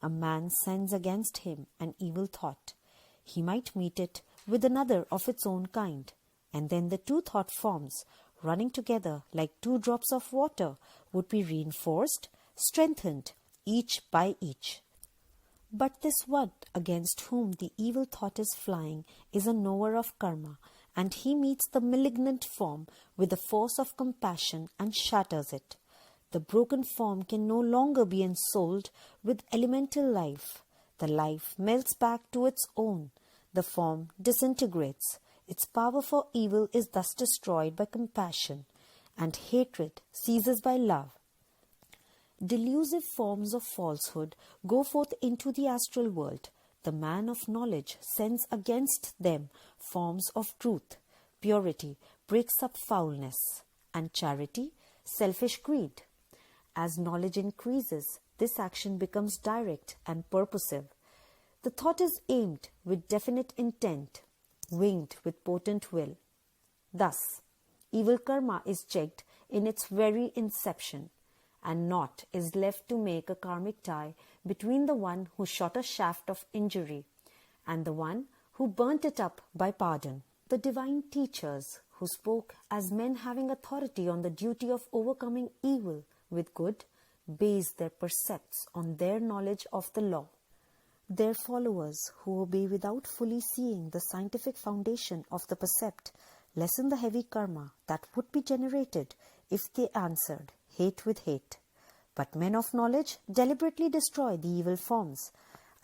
A man sends against him an evil thought. He might meet it with another of its own kind, and then the two thought forms, running together like two drops of water, would be reinforced, strengthened, each by each. But this one against whom the evil thought is flying is a knower of karma, and he meets the malignant form with the force of compassion and shatters it. The broken form can no longer be ensouled with elemental life. The life melts back to its own. The form disintegrates. Its power for evil is thus destroyed by compassion, and hatred ceases by love. Delusive forms of falsehood go forth into the astral world. The man of knowledge sends against them forms of truth. Purity breaks up foulness, and charity, selfish greed. As knowledge increases, this action becomes direct and purposive. The thought is aimed with definite intent, winged with potent will. Thus, evil karma is checked in its very inception, and naught is left to make a karmic tie between the one who shot a shaft of injury and the one who burnt it up by pardon. The divine teachers who spoke as men having authority on the duty of overcoming evil with good based their precepts on their knowledge of the law. Their followers who obey without fully seeing the scientific foundation of the precept lessen the heavy karma that would be generated if they answered hate with hate. But men of knowledge deliberately destroy the evil forms,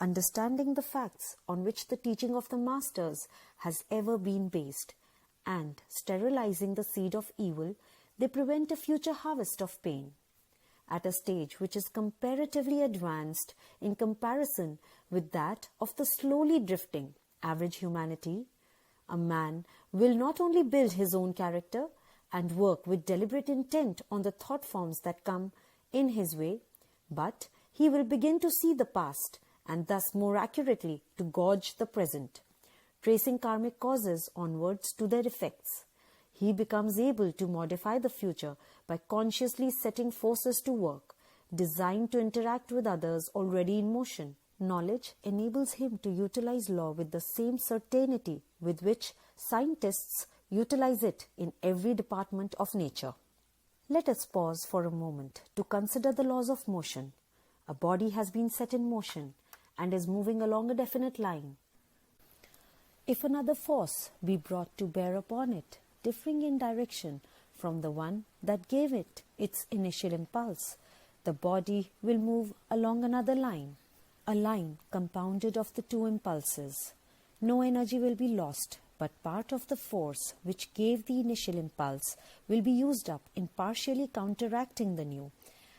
understanding the facts on which the teaching of the masters has ever been based, and sterilizing the seed of evil, they prevent a future harvest of pain. At a stage which is comparatively advanced in comparison with that of the slowly drifting average humanity, a man will not only build his own character and work with deliberate intent on the thought forms that come in his way, but he will begin to see the past and thus more accurately to gauge the present, tracing karmic causes onwards to their effects. He becomes able to modify the future by consciously setting forces to work, designed to interact with others already in motion. Knowledge enables him to utilize law with the same certainty with which scientists utilize it in every department of nature. Let us pause for a moment to consider the laws of motion. A body has been set in motion and is moving along a definite line. If another force be brought to bear upon it, differing in direction from the one that gave it its initial impulse, the body will move along another line, a line compounded of the two impulses. No energy will be lost, but part of the force which gave the initial impulse will be used up in partially counteracting the new,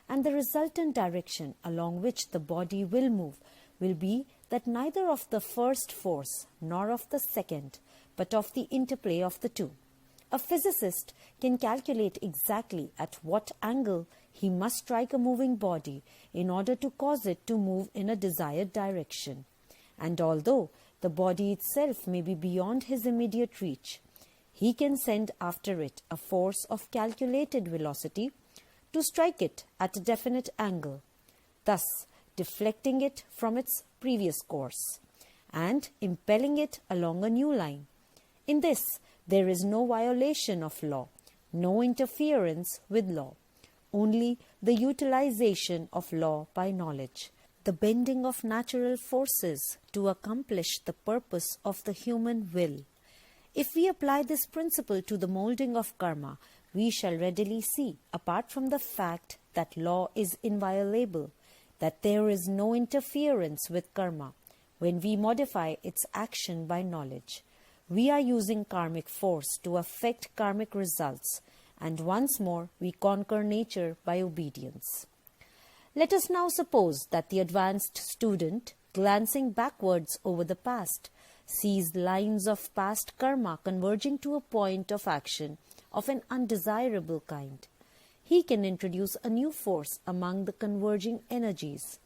and the resultant direction along which the body will move will be that neither of the first force nor of the second, but of the interplay of the two. A physicist can calculate exactly at what angle he must strike a moving body in order to cause it to move in a desired direction. And although the body itself may be beyond his immediate reach, he can send after it a force of calculated velocity to strike it at a definite angle, thus deflecting it from its previous course and impelling it along a new line. In this, there is no violation of law, no interference with law, only the utilization of law by knowledge, the bending of natural forces to accomplish the purpose of the human will. If we apply this principle to the molding of karma, we shall readily see, apart from the fact that law is inviolable, that there is no interference with karma when we modify its action by knowledge. We are using karmic force to affect karmic results, and once more we conquer nature by obedience. Let us now suppose that the advanced student, glancing backwards over the past, sees lines of past karma converging to a point of action of an undesirable kind. He can introduce a new force among the converging energies,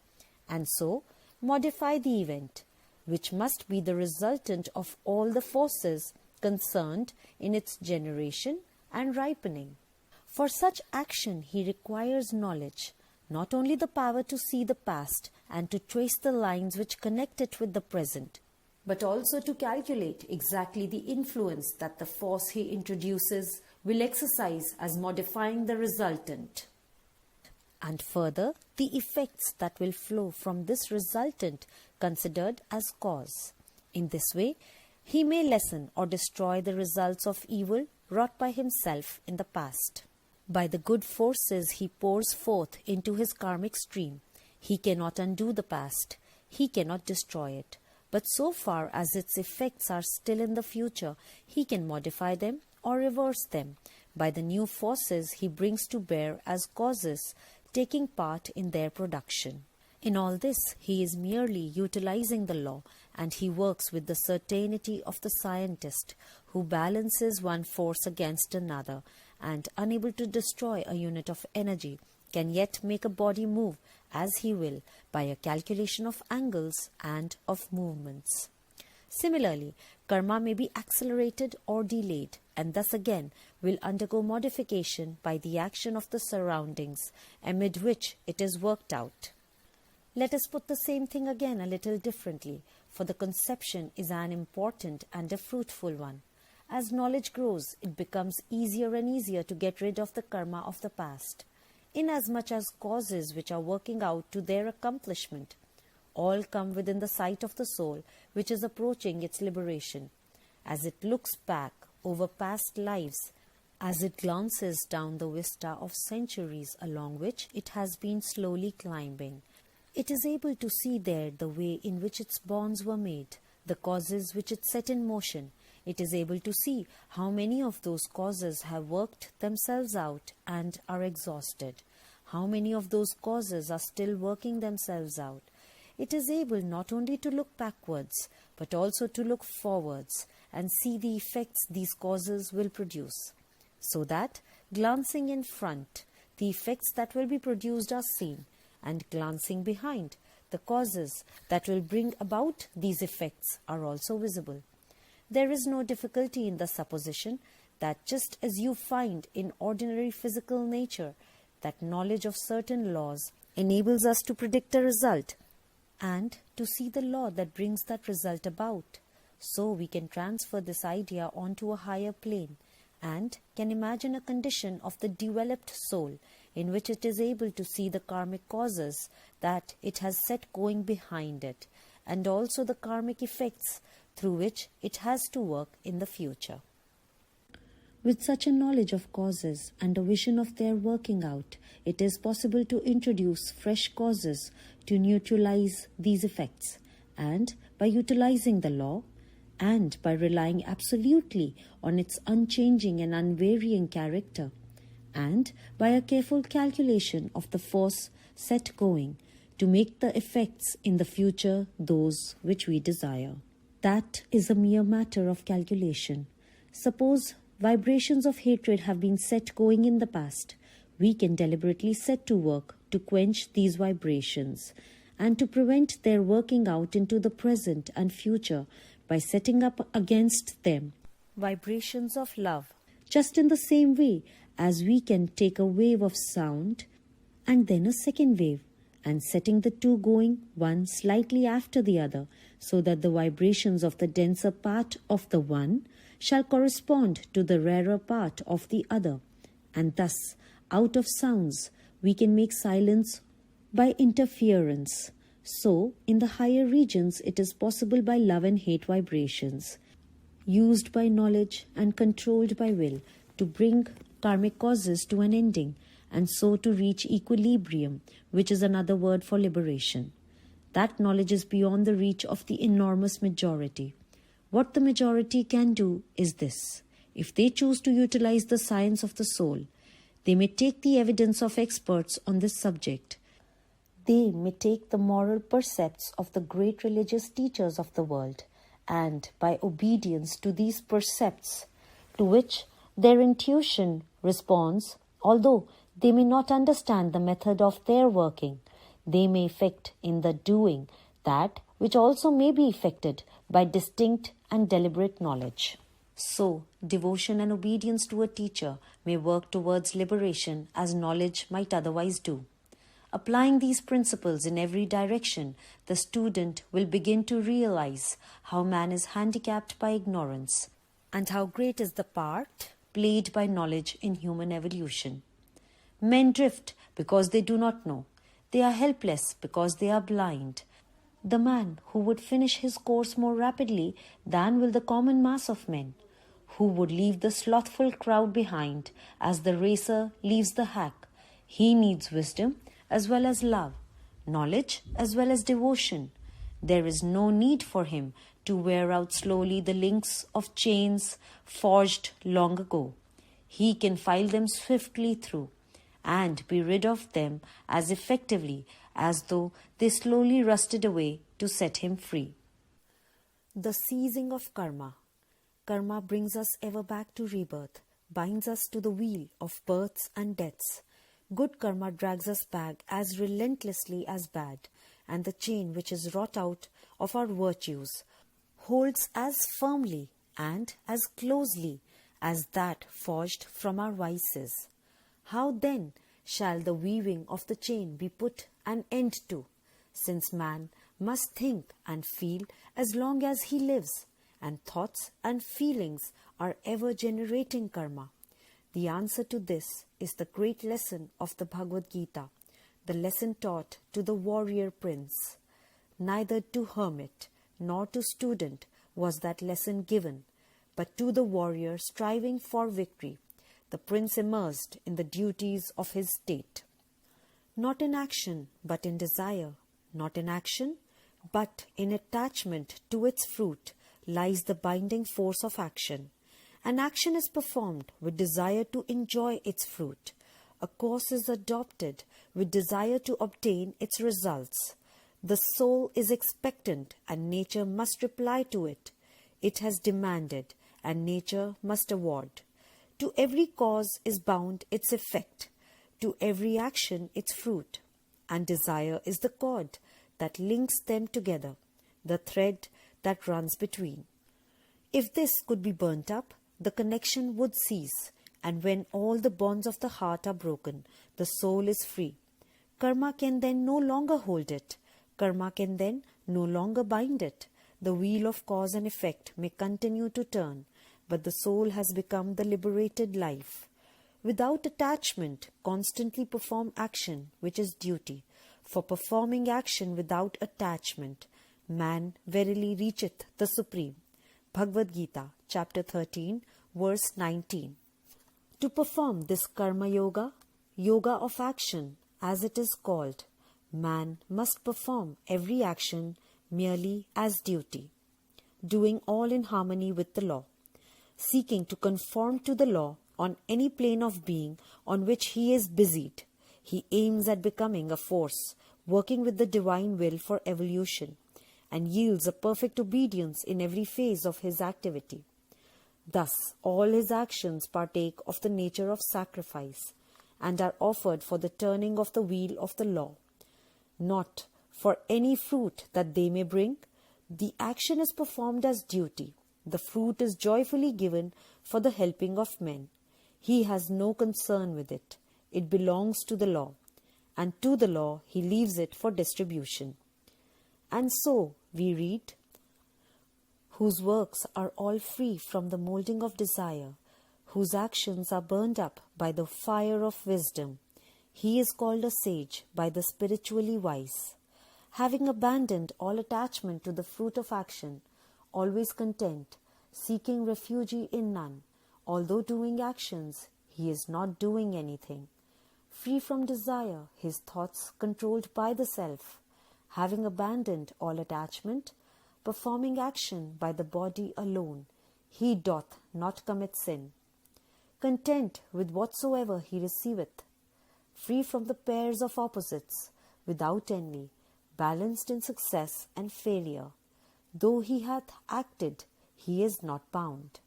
and so modify the event, which must be the resultant of all the forces concerned in its generation and ripening. For such action he requires knowledge, not only the power to see the past and to trace the lines which connect it with the present, but also to calculate exactly the influence that the force he introduces will exercise as modifying the resultant, and further the effects that will flow from this resultant considered as cause. In this way, he may lessen or destroy the results of evil wrought by himself in the past. By the good forces he pours forth into his karmic stream, he cannot undo the past, he cannot destroy it, but so far as its effects are still in the future, he can modify them or reverse them by the new forces he brings to bear as causes, taking part in their production. In all this, he is merely utilizing the law, and he works with the certainty of the scientist who balances one force against another and, unable to destroy a unit of energy, can yet make a body move as he will by a calculation of angles and of movements. Similarly, karma may be accelerated or delayed, and thus again will undergo modification by the action of the surroundings amid which it is worked out. Let us put the same thing again a little differently, for the conception is an important and a fruitful one. As knowledge grows, it becomes easier and easier to get rid of the karma of the past, inasmuch as causes which are working out to their accomplishment all come within the sight of the soul which is approaching its liberation. As it looks back over past lives, as it glances down the vista of centuries along which it has been slowly climbing. It is able to see there the way in which its bonds were made, the causes which it set in motion. It is able to see how many of those causes have worked themselves out and are exhausted, how many of those causes are still working themselves out. It is able not only to look backwards, but also to look forwards and see the effects these causes will produce, so that, glancing in front, the effects that will be produced are seen, and glancing behind, the causes that will bring about these effects are also visible. There is no difficulty in the supposition that just as you find in ordinary physical nature that knowledge of certain laws enables us to predict a result and to see the law that brings that result about, so we can transfer this idea onto a higher plane and can imagine a condition of the developed soul in which it is able to see the karmic causes that it has set going behind it, and also the karmic effects through which it has to work in the future. With such a knowledge of causes and a vision of their working out, it is possible to introduce fresh causes to neutralize these effects, and by utilizing the law, and by relying absolutely on its unchanging and unvarying character, and by a careful calculation of the force set going, to make the effects in the future those which we desire. That is a mere matter of calculation. Suppose vibrations of hatred have been set going in the past. We can deliberately set to work to quench these vibrations and to prevent their working out into the present and future by setting up against them vibrations of love, just in the same way as we can take a wave of sound and then a second wave, and setting the two going one slightly after the other, so that the vibrations of the denser part of the one shall correspond to the rarer part of the other, and thus, out of sounds, we can make silence by interference. So, in the higher regions, it is possible by love and hate vibrations, used by knowledge and controlled by will, to bring karmic causes to an ending, and so to reach equilibrium, which is another word for liberation. That knowledge is beyond the reach of the enormous majority. What the majority can do is this: if they choose to utilize the science of the soul, they may take the evidence of experts on this subject. They may take the moral precepts of the great religious teachers of the world, and by obedience to these precepts, to which their intuition responds, although they may not understand the method of their working, they may effect in the doing that which also may be effected by distinct and deliberate knowledge. So, devotion and obedience to a teacher may work towards liberation as knowledge might otherwise do. Applying these principles in every direction, the student will begin to realize how man is handicapped by ignorance and how great is the part played by knowledge in human evolution. Men drift because they do not know. They are helpless because they are blind. The man who would finish his course more rapidly than will the common mass of men, who would leave the slothful crowd behind as the racer leaves the hack, he needs wisdom as well as love, knowledge as well as devotion. There is no need for him to wear out slowly the links of chains forged long ago. He can file them swiftly through and be rid of them as effectively as though they slowly rusted away to set him free. The ceasing of karma. Karma brings us ever back to rebirth, binds us to the wheel of births and deaths. Good karma drags us back as relentlessly as bad, and the chain which is wrought out of our virtues holds as firmly and as closely as that forged from our vices. How then shall the weaving of the chain be put an end to, since man must think and feel as long as he lives, and thoughts and feelings are ever generating karma? The answer to this is the great lesson of the Bhagavad Gita, the lesson taught to the warrior prince. Neither to hermit nor to student was that lesson given, but to the warrior striving for victory, the prince immersed in the duties of his state. Not in action, but in desire, not in action, but in attachment to its fruit lies the binding force of action. An action is performed with desire to enjoy its fruit. A course is adopted with desire to obtain its results. The soul is expectant and nature must reply to it. It has demanded and nature must award. To every cause is bound its effect, to every action its fruit, and desire is the cord that links them together, the thread that runs between. If this could be burnt up, the connection would cease, and when all the bonds of the heart are broken, the soul is free. Karma can then no longer hold it. Karma can then no longer bind it. The wheel of cause and effect may continue to turn, but the soul has become the liberated life. Without attachment, constantly perform action, which is duty. For performing action without attachment, man verily reacheth the Supreme. Bhagavad Gita, chapter 13, verse 19. To perform this karma yoga, yoga of action, as it is called, man must perform every action merely as duty, doing all in harmony with the law, seeking to conform to the law on any plane of being on which he is busied. He aims at becoming a force, working with the divine will for evolution, and yields a perfect obedience in every phase of his activity. Thus, all his actions partake of the nature of sacrifice, and are offered for the turning of the wheel of the law, not for any fruit that they may bring. The action is performed as duty. The fruit is joyfully given for the helping of men. He has no concern with it. It belongs to the law, and to the law he leaves it for distribution. And so we read, whose works are all free from the moulding of desire, whose actions are burned up by the fire of wisdom. He is called a sage by the spiritually wise. Having abandoned all attachment to the fruit of action, always content, seeking refuge in none, although doing actions, he is not doing anything. Free from desire, his thoughts controlled by the self. Having abandoned all attachment, performing action by the body alone, he doth not commit sin. Content with whatsoever he receiveth, free from the pairs of opposites, without envy, balanced in success and failure. Though he hath acted, he is not bound.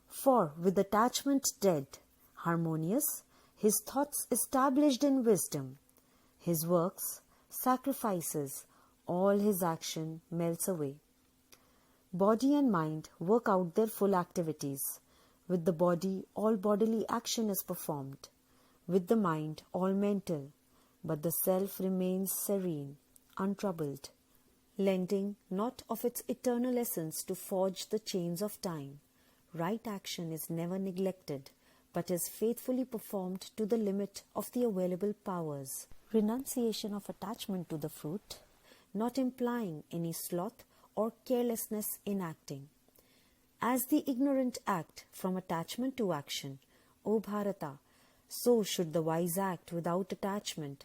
For with attachment dead, harmonious, his thoughts established in wisdom, his works, sacrifices, all his action melts away. Body and mind work out their full activities. With the body, all bodily action is performed. With the mind, all mental. But the self remains serene, untroubled, lending not of its eternal essence to forge the chains of time. Right action is never neglected, but is faithfully performed to the limit of the available powers. Renunciation of attachment to the fruit, not implying any sloth or carelessness in acting. As the ignorant act from attachment to action, O Bharata, so should the wise act without attachment,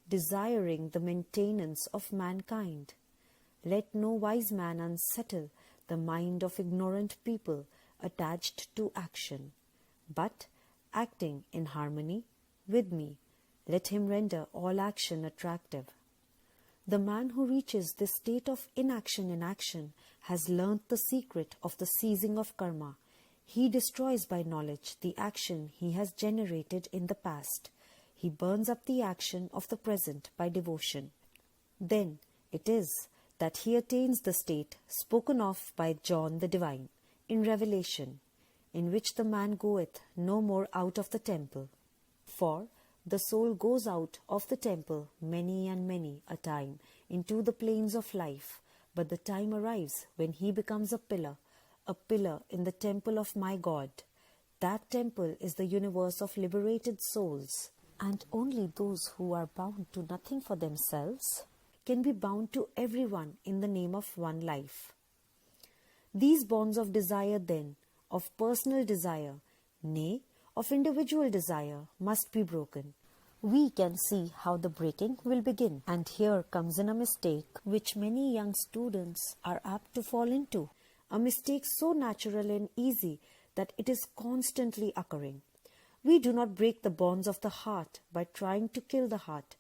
desiring the maintenance of mankind. Let no wise man unsettle the mind of ignorant people attached to action, but acting in harmony with me, let him render all action attractive. The man who reaches this state of inaction in action has learnt the secret of the ceasing of karma. He destroys by knowledge the action he has generated in the past. He burns up the action of the present by devotion. Then it is that he attains the state spoken of by John the Divine in Revelation, in which the man goeth no more out of the temple. For the soul goes out of the temple many and many a time into the plains of life, but the time arrives when he becomes a pillar in the temple of my God. That temple is the universe of liberated souls, and only those who are bound to nothing for themselves can be bound to everyone in the name of one life. These bonds of desire then, of personal desire, nay, of individual desire must be broken. We can see how the breaking will begin, and here comes in a mistake which many young students are apt to fall into, a mistake so natural and easy that it is constantly occurring. We do not break the bonds of the heart by trying to kill the heart.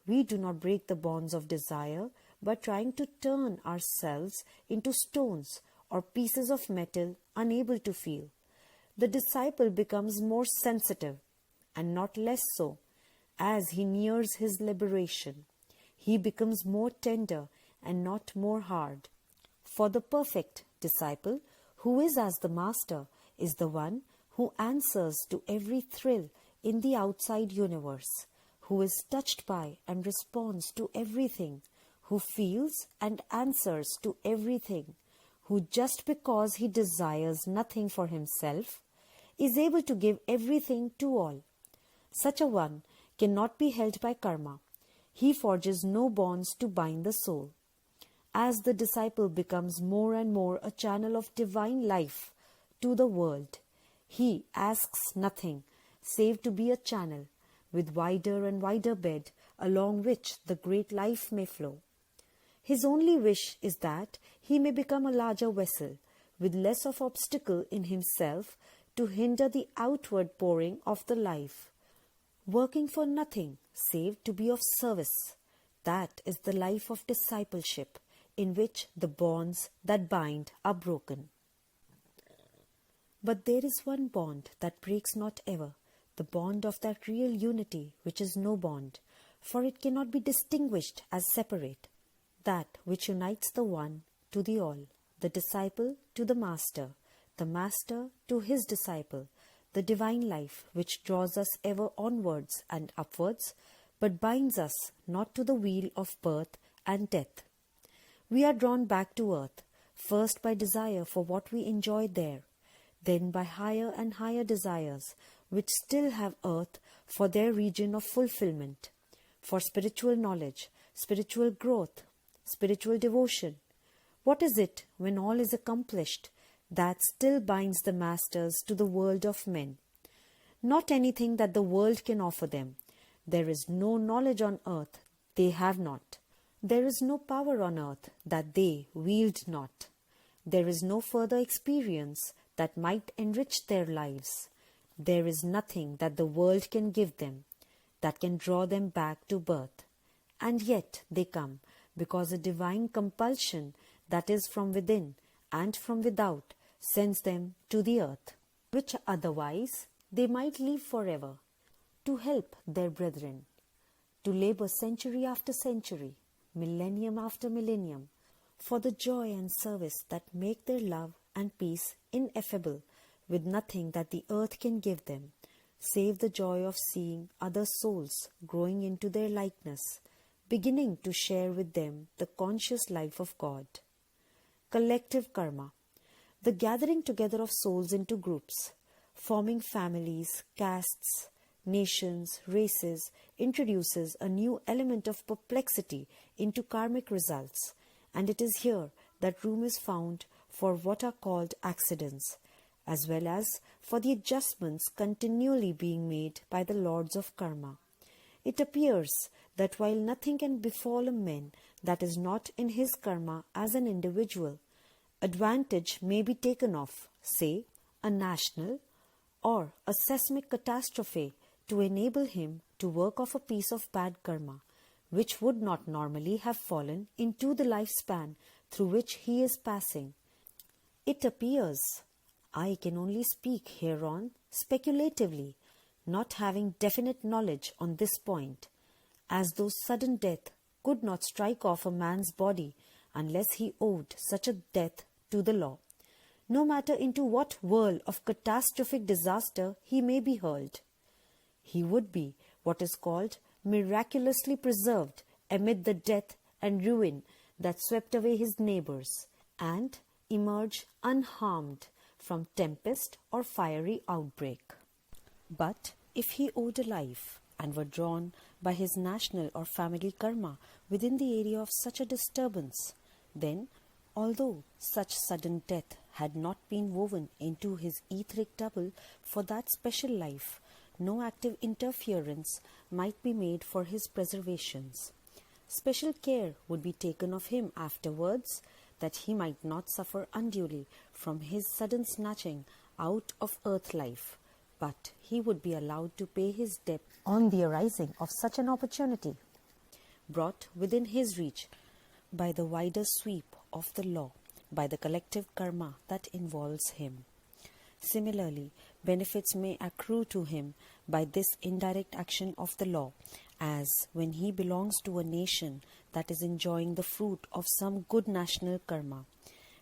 We do not break the bonds of desire by trying to turn ourselves into stones or pieces of metal unable to feel. The disciple becomes more sensitive, and not less so, as he nears his liberation. He becomes more tender and not more hard. For the perfect disciple, who is as the master, is the one who answers to every thrill in the outside universe, who is touched by and responds to everything, who feels and answers to everything, who just because he desires nothing for himself, is able to give everything to all. Such a one cannot be held by karma. He forges no bonds to bind the soul. As the disciple becomes more and more a channel of divine life to the world, he asks nothing save to be a channel with wider and wider bed along which the great life may flow. His only wish is that he may become a larger vessel with less of obstacle in himself to hinder the outward pouring of the life, working for nothing save to be of service. That is the life of discipleship, in which the bonds that bind are broken. But there is one bond that breaks not ever, the bond of that real unity which is no bond, for it cannot be distinguished as separate, that which unites the one to the all, the disciple to the master to his disciple, the divine life which draws us ever onwards and upwards, but binds us not to the wheel of birth and death. We are drawn back to earth, first by desire for what we enjoy there, then by higher and higher desires which still have earth for their region of fulfillment, for spiritual knowledge, spiritual growth, spiritual devotion. What is it, when all is accomplished, that still binds the masters to the world of men? Not anything that the world can offer them. There is no knowledge on earth they have not. There is no power on earth that they wield not. There is no further experience that might enrich their lives. There is nothing that the world can give them that can draw them back to birth. And yet they come, because a divine compulsion that is from within and from without sends them to the earth, which otherwise they might leave forever, to help their brethren, to labor century after century, millennium after millennium, for the joy and service that make their love and peace ineffable, with nothing that the earth can give them, save the joy of seeing other souls growing into their likeness, beginning to share with them the conscious life of God. Collective karma, the gathering together of souls into groups, forming families, castes, nations, races, introduces a new element of perplexity into karmic results, and it is here that room is found for what are called accidents, as well as for the adjustments continually being made by the lords of karma. It appears that while nothing can befall a man that is not in his karma as an individual, advantage may be taken of, say, a national or a seismic catastrophe to enable him to work off a piece of bad karma, which would not normally have fallen into the lifespan through which he is passing. It appears, I can only speak hereon speculatively, not having definite knowledge on this point, as though sudden death could not strike off a man's body unless he owed such a death to the law, no matter into what whirl of catastrophic disaster he may be hurled. He would be what is called miraculously preserved amid the death and ruin that swept away his neighbors, and emerge unharmed from tempest or fiery outbreak. But if he owed a life and were drawn by his national or family karma within the area of such a disturbance, then, although such sudden death had not been woven into his etheric double for that special life, no active interference might be made for his preservations. Special care would be taken of him afterwards, that he might not suffer unduly from his sudden snatching out of earth life, but he would be allowed to pay his debt on the arising of such an opportunity, brought within his reach by the wider sweep of the law, by the collective karma that involves him. Similarly, benefits may accrue to him by this indirect action of the law, as when he belongs to a nation that is enjoying the fruit of some good national karma,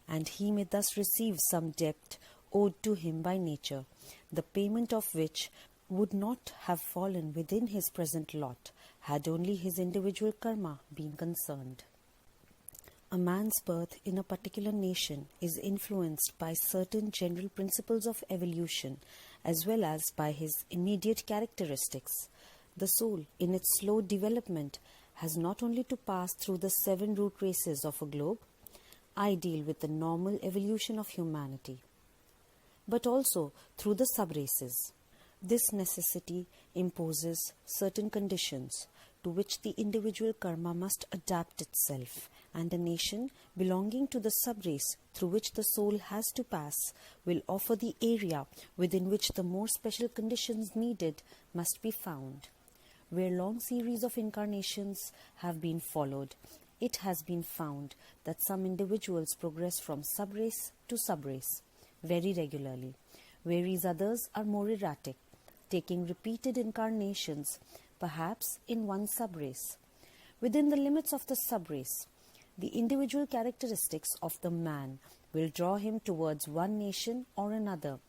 and he may thus receive some debt owed to him by nature, the payment of which would not have fallen within his present lot had only his individual karma been concerned. A man's birth in a particular nation is influenced by certain general principles of evolution as well as by his immediate characteristics. The soul, in its slow development, has not only to pass through the 7 root races of a globe. I deal with the normal evolution of humanity, but also through the sub-races. This necessity imposes certain conditions to which the individual karma must adapt itself, and a nation belonging to the sub-race through which the soul has to pass will offer the area within which the more special conditions needed must be found. Where long series of incarnations have been followed, it has been found that some individuals progress from sub-race to sub-race very regularly, whereas others are more erratic, taking repeated incarnations, perhaps in one sub-race. Within the limits of the sub-race, the individual characteristics of the man will draw him towards one nation or another,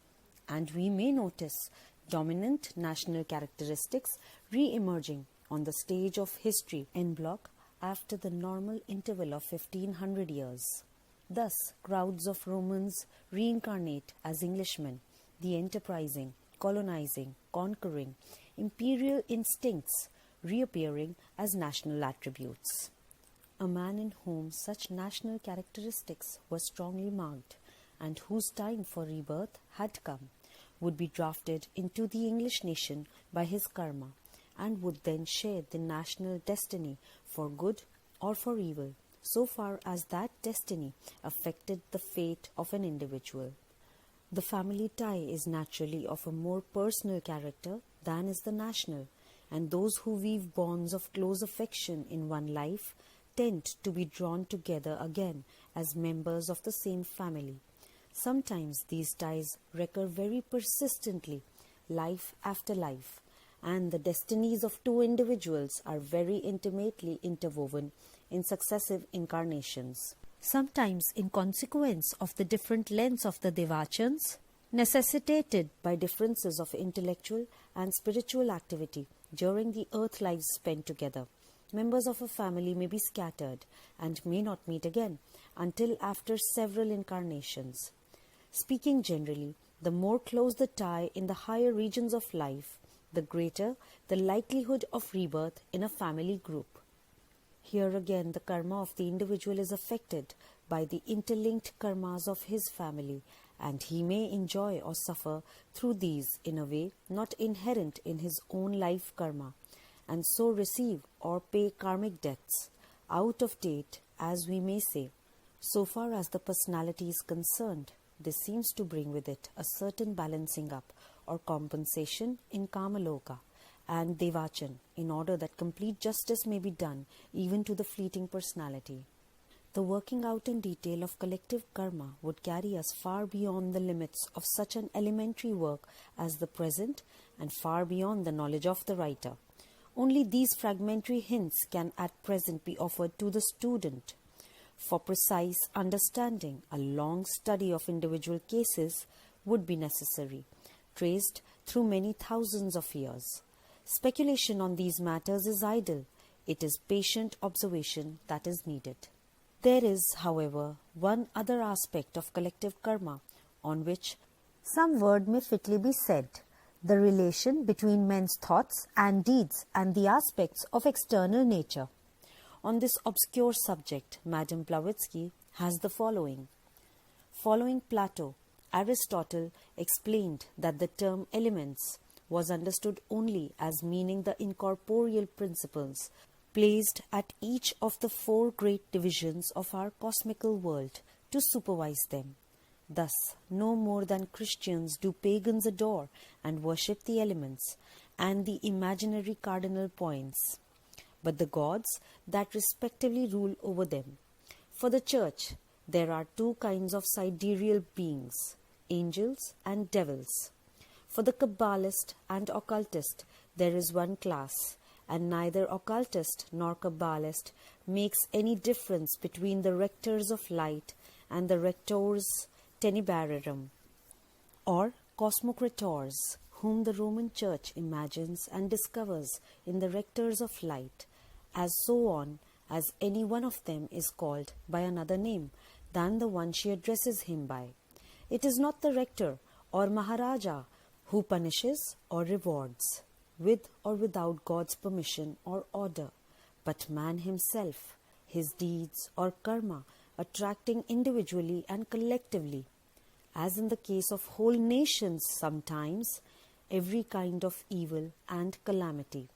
and we may notice dominant national characteristics re-emerging on the stage of history en bloc after the normal interval of 1500 years. Thus, crowds of Romans reincarnate as Englishmen, the enterprising, colonizing, conquering, imperial instincts reappearing as national attributes. A man in whom such national characteristics were strongly marked and whose time for rebirth had come would be drafted into the English nation by his karma and would then share the national destiny for good or for evil, so far as that destiny affected the fate of an individual. The family tie is naturally of a more personal character than is the national, and those who weave bonds of close affection in one life tend to be drawn together again as members of the same family. Sometimes these ties recur very persistently, life after life, and the destinies of 2 individuals are very intimately interwoven in successive incarnations. Sometimes in consequence of the different lengths of the devachans, necessitated by differences of intellectual and spiritual activity during the earth lives spent together, members of a family may be scattered and may not meet again until after several incarnations. Speaking generally, the more close the tie in the higher regions of life, the greater the likelihood of rebirth in a family group. Here again the karma of the individual is affected by the interlinked karmas of his family, and he may enjoy or suffer through these in a way not inherent in his own life karma, and so receive or pay karmic debts, out of date as we may say. So far as the personality is concerned, this seems to bring with it a certain balancing up or compensation in Kamaloka and Devachan, in order that complete justice may be done even to the fleeting personality. The working out in detail of collective karma would carry us far beyond the limits of such an elementary work as the present, and far beyond the knowledge of the writer. Only these fragmentary hints can at present be offered to the student. For precise understanding, a long study of individual cases would be necessary, traced through many thousands of years. Speculation on these matters is idle. It is patient observation that is needed. There is, however, one other aspect of collective karma on which some word may fitly be said: the relation between men's thoughts and deeds and the aspects of external nature. On this obscure subject, Madame Blavatsky has the following: Following Plato, Aristotle explained that the term elements was understood only as meaning the incorporeal principles placed at each of the four great divisions of our cosmical world to supervise them. Thus, no more than Christians do pagans adore and worship the elements and the imaginary cardinal points, but the gods that respectively rule over them. For the Church, there are two kinds of sidereal beings, angels and devils. For the Kabbalist and occultist, there is one class, and neither occultist nor Kabbalist makes any difference between the rectors of light and the rectors tenebrarum, or cosmocrators, whom the Roman Church imagines and discovers in the rectors of light, as so on as any one of them is called by another name than the one she addresses him by. It is not the rector or Maharaja who punishes or rewards, with or without God's permission or order, but man himself, his deeds or karma attracting individually and collectively, as in the case of whole nations sometimes, every kind of evil and calamity.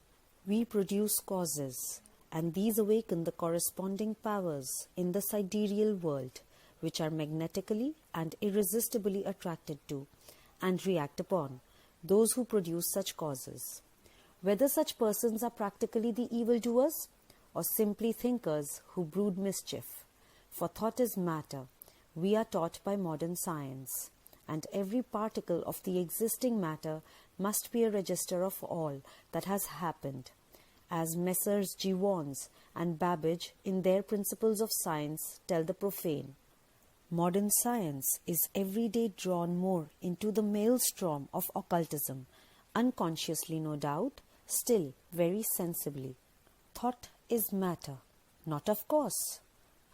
We produce causes, and these awaken the corresponding powers in the sidereal world, which are magnetically and irresistibly attracted to and react upon those who produce such causes. Whether such persons are practically the evildoers or simply thinkers who brood mischief, for thought is matter, we are taught by modern science, and every particle of the existing matter must be a register of all that has happened, as Messrs. G. Warnes and Babbage in their Principles of Science tell the profane. Modern science is every day drawn more into the maelstrom of occultism, unconsciously no doubt, still very sensibly. Thought is matter, not of course.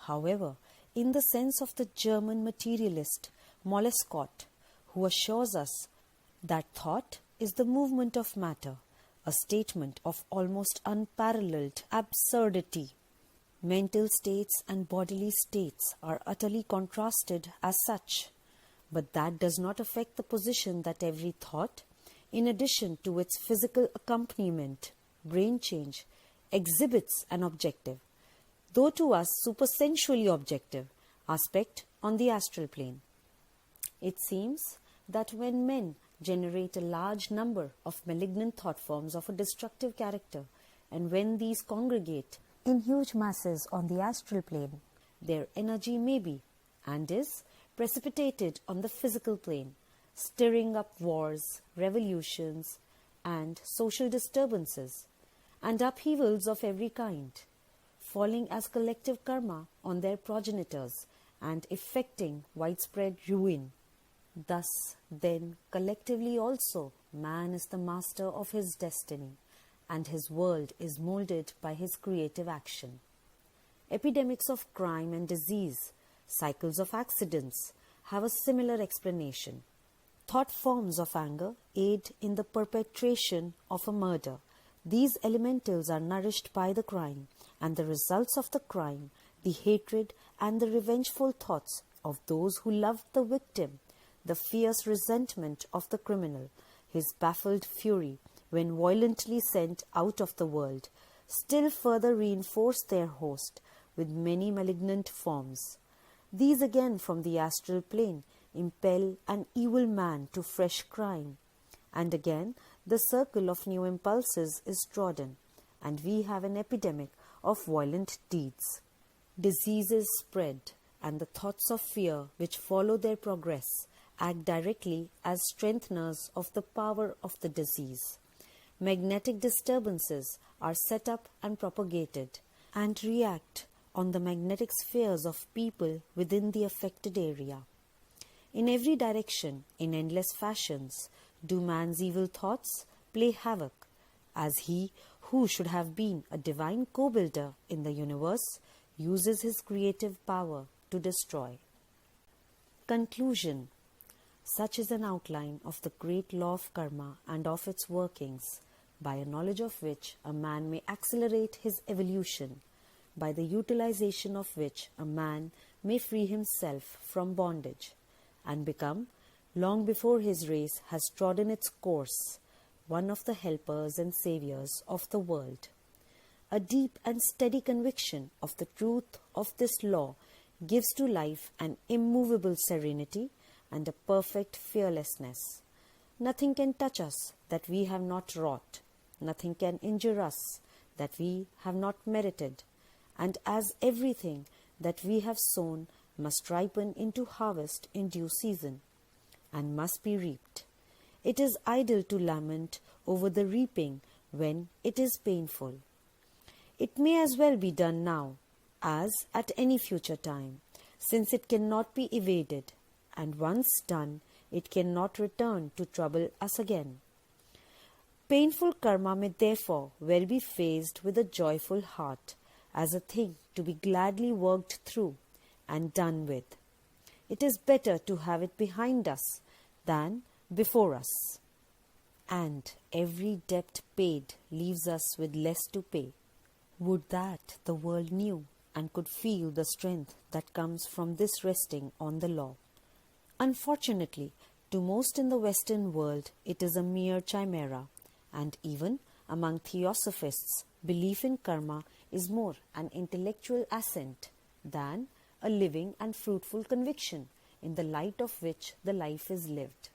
However, in the sense of the German materialist Mollescott, who assures us that thought is the movement of matter, a statement of almost unparalleled absurdity. Mental states and bodily states are utterly contrasted as such, but that does not affect the position that every thought, in addition to its physical accompaniment, brain change, exhibits an objective, though to us supersensually objective, aspect on the astral plane. It seems that when men generate a large number of malignant thought forms of a destructive character, and when these congregate in huge masses on the astral plane, their energy may be, and is, precipitated on the physical plane, stirring up wars, revolutions, and social disturbances, and upheavals of every kind, falling as collective karma on their progenitors and effecting widespread ruin. Thus, then, collectively also, man is the master of his destiny, and his world is molded by his creative action. Epidemics of crime and disease, cycles of accidents, have a similar explanation. Thought forms of anger aid in the perpetration of a murder. These elementals are nourished by the crime, and the results of the crime, the hatred and the revengeful thoughts of those who loved the victim, the fierce resentment of the criminal, his baffled fury when violently sent out of the world, still further reinforce their host with many malignant forms. These again from the astral plane impel an evil man to fresh crime, and again the circle of new impulses is trodden, and we have an epidemic of violent deeds. Diseases spread, and the thoughts of fear which follow their progress act directly as strengtheners of the power of the disease. Magnetic disturbances are set up and propagated, and react on the magnetic spheres of people within the affected area. In every direction, in endless fashions, do man's evil thoughts play havoc, as he who should have been a divine co-builder in the universe uses his creative power to destroy. Conclusion. Such is an outline of the great law of karma and of its workings, by a knowledge of which a man may accelerate his evolution, by the utilization of which a man may free himself from bondage, and become, long before his race has trodden its course, one of the helpers and saviors of the world. A deep and steady conviction of the truth of this law gives to life an immovable serenity and a perfect fearlessness. Nothing can touch us that we have not wrought. Nothing can injure us that we have not merited. And as everything that we have sown must ripen into harvest in due season, and must be reaped, it is idle to lament over the reaping when it is painful. It may as well be done now as at any future time, since it cannot be evaded, and once done, it cannot return to trouble us again. Painful karma may therefore well be faced with a joyful heart, as a thing to be gladly worked through and done with. It is better to have it behind us than before us. And every debt paid leaves us with less to pay. Would that the world knew and could feel the strength that comes from this resting on the law. Unfortunately, to most in the Western world it is a mere chimera, and even among Theosophists, belief in karma is more an intellectual assent than a living and fruitful conviction in the light of which the life is lived.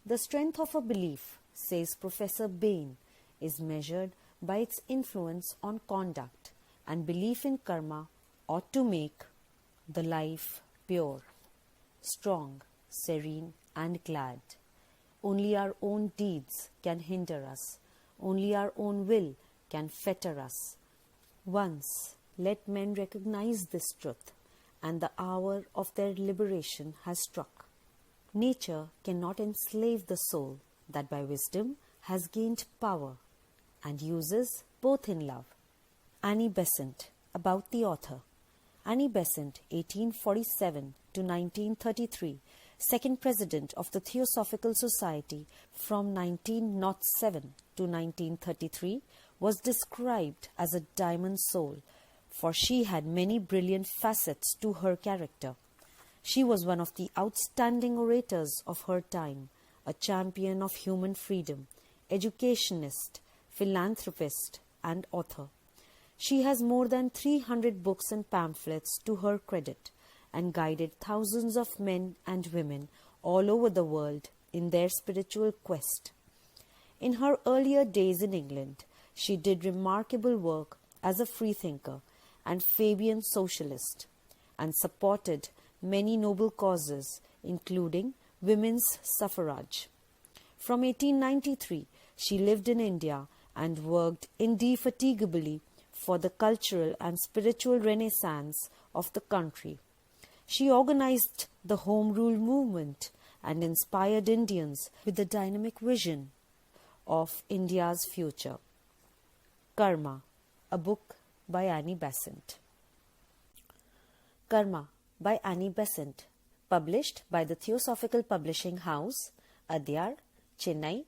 The strength of a belief, says Professor Bain, is measured by its influence on conduct, and belief in karma ought to make the life pure, strong, serene, and glad. Only our own deeds can hinder us. Only our own will can fetter us. Once let men recognize this truth, and the hour of their liberation has struck. Nature cannot enslave the soul that by wisdom has gained power and uses both in love. Annie Besant, about the author. Annie Besant, 1847 to 1933, second president of the Theosophical Society from 1907 to 1933, was described as a diamond soul, for she had many brilliant facets to her character. She was one of the outstanding orators of her time, a champion of human freedom, educationist, philanthropist, and author. She has more than 300 books and pamphlets to her credit, and guided thousands of men and women all over the world in their spiritual quest. In her earlier days in England, she did remarkable work as a freethinker and Fabian socialist, and supported many noble causes, including women's suffrage. From 1893, she lived in India and worked indefatigably for the cultural and spiritual renaissance of the country. She organized the Home Rule movement and inspired Indians with a dynamic vision of India's future. Karma, a book by Annie Besant. Karma by Annie Besant, published by the Theosophical Publishing House, Adyar, Chennai,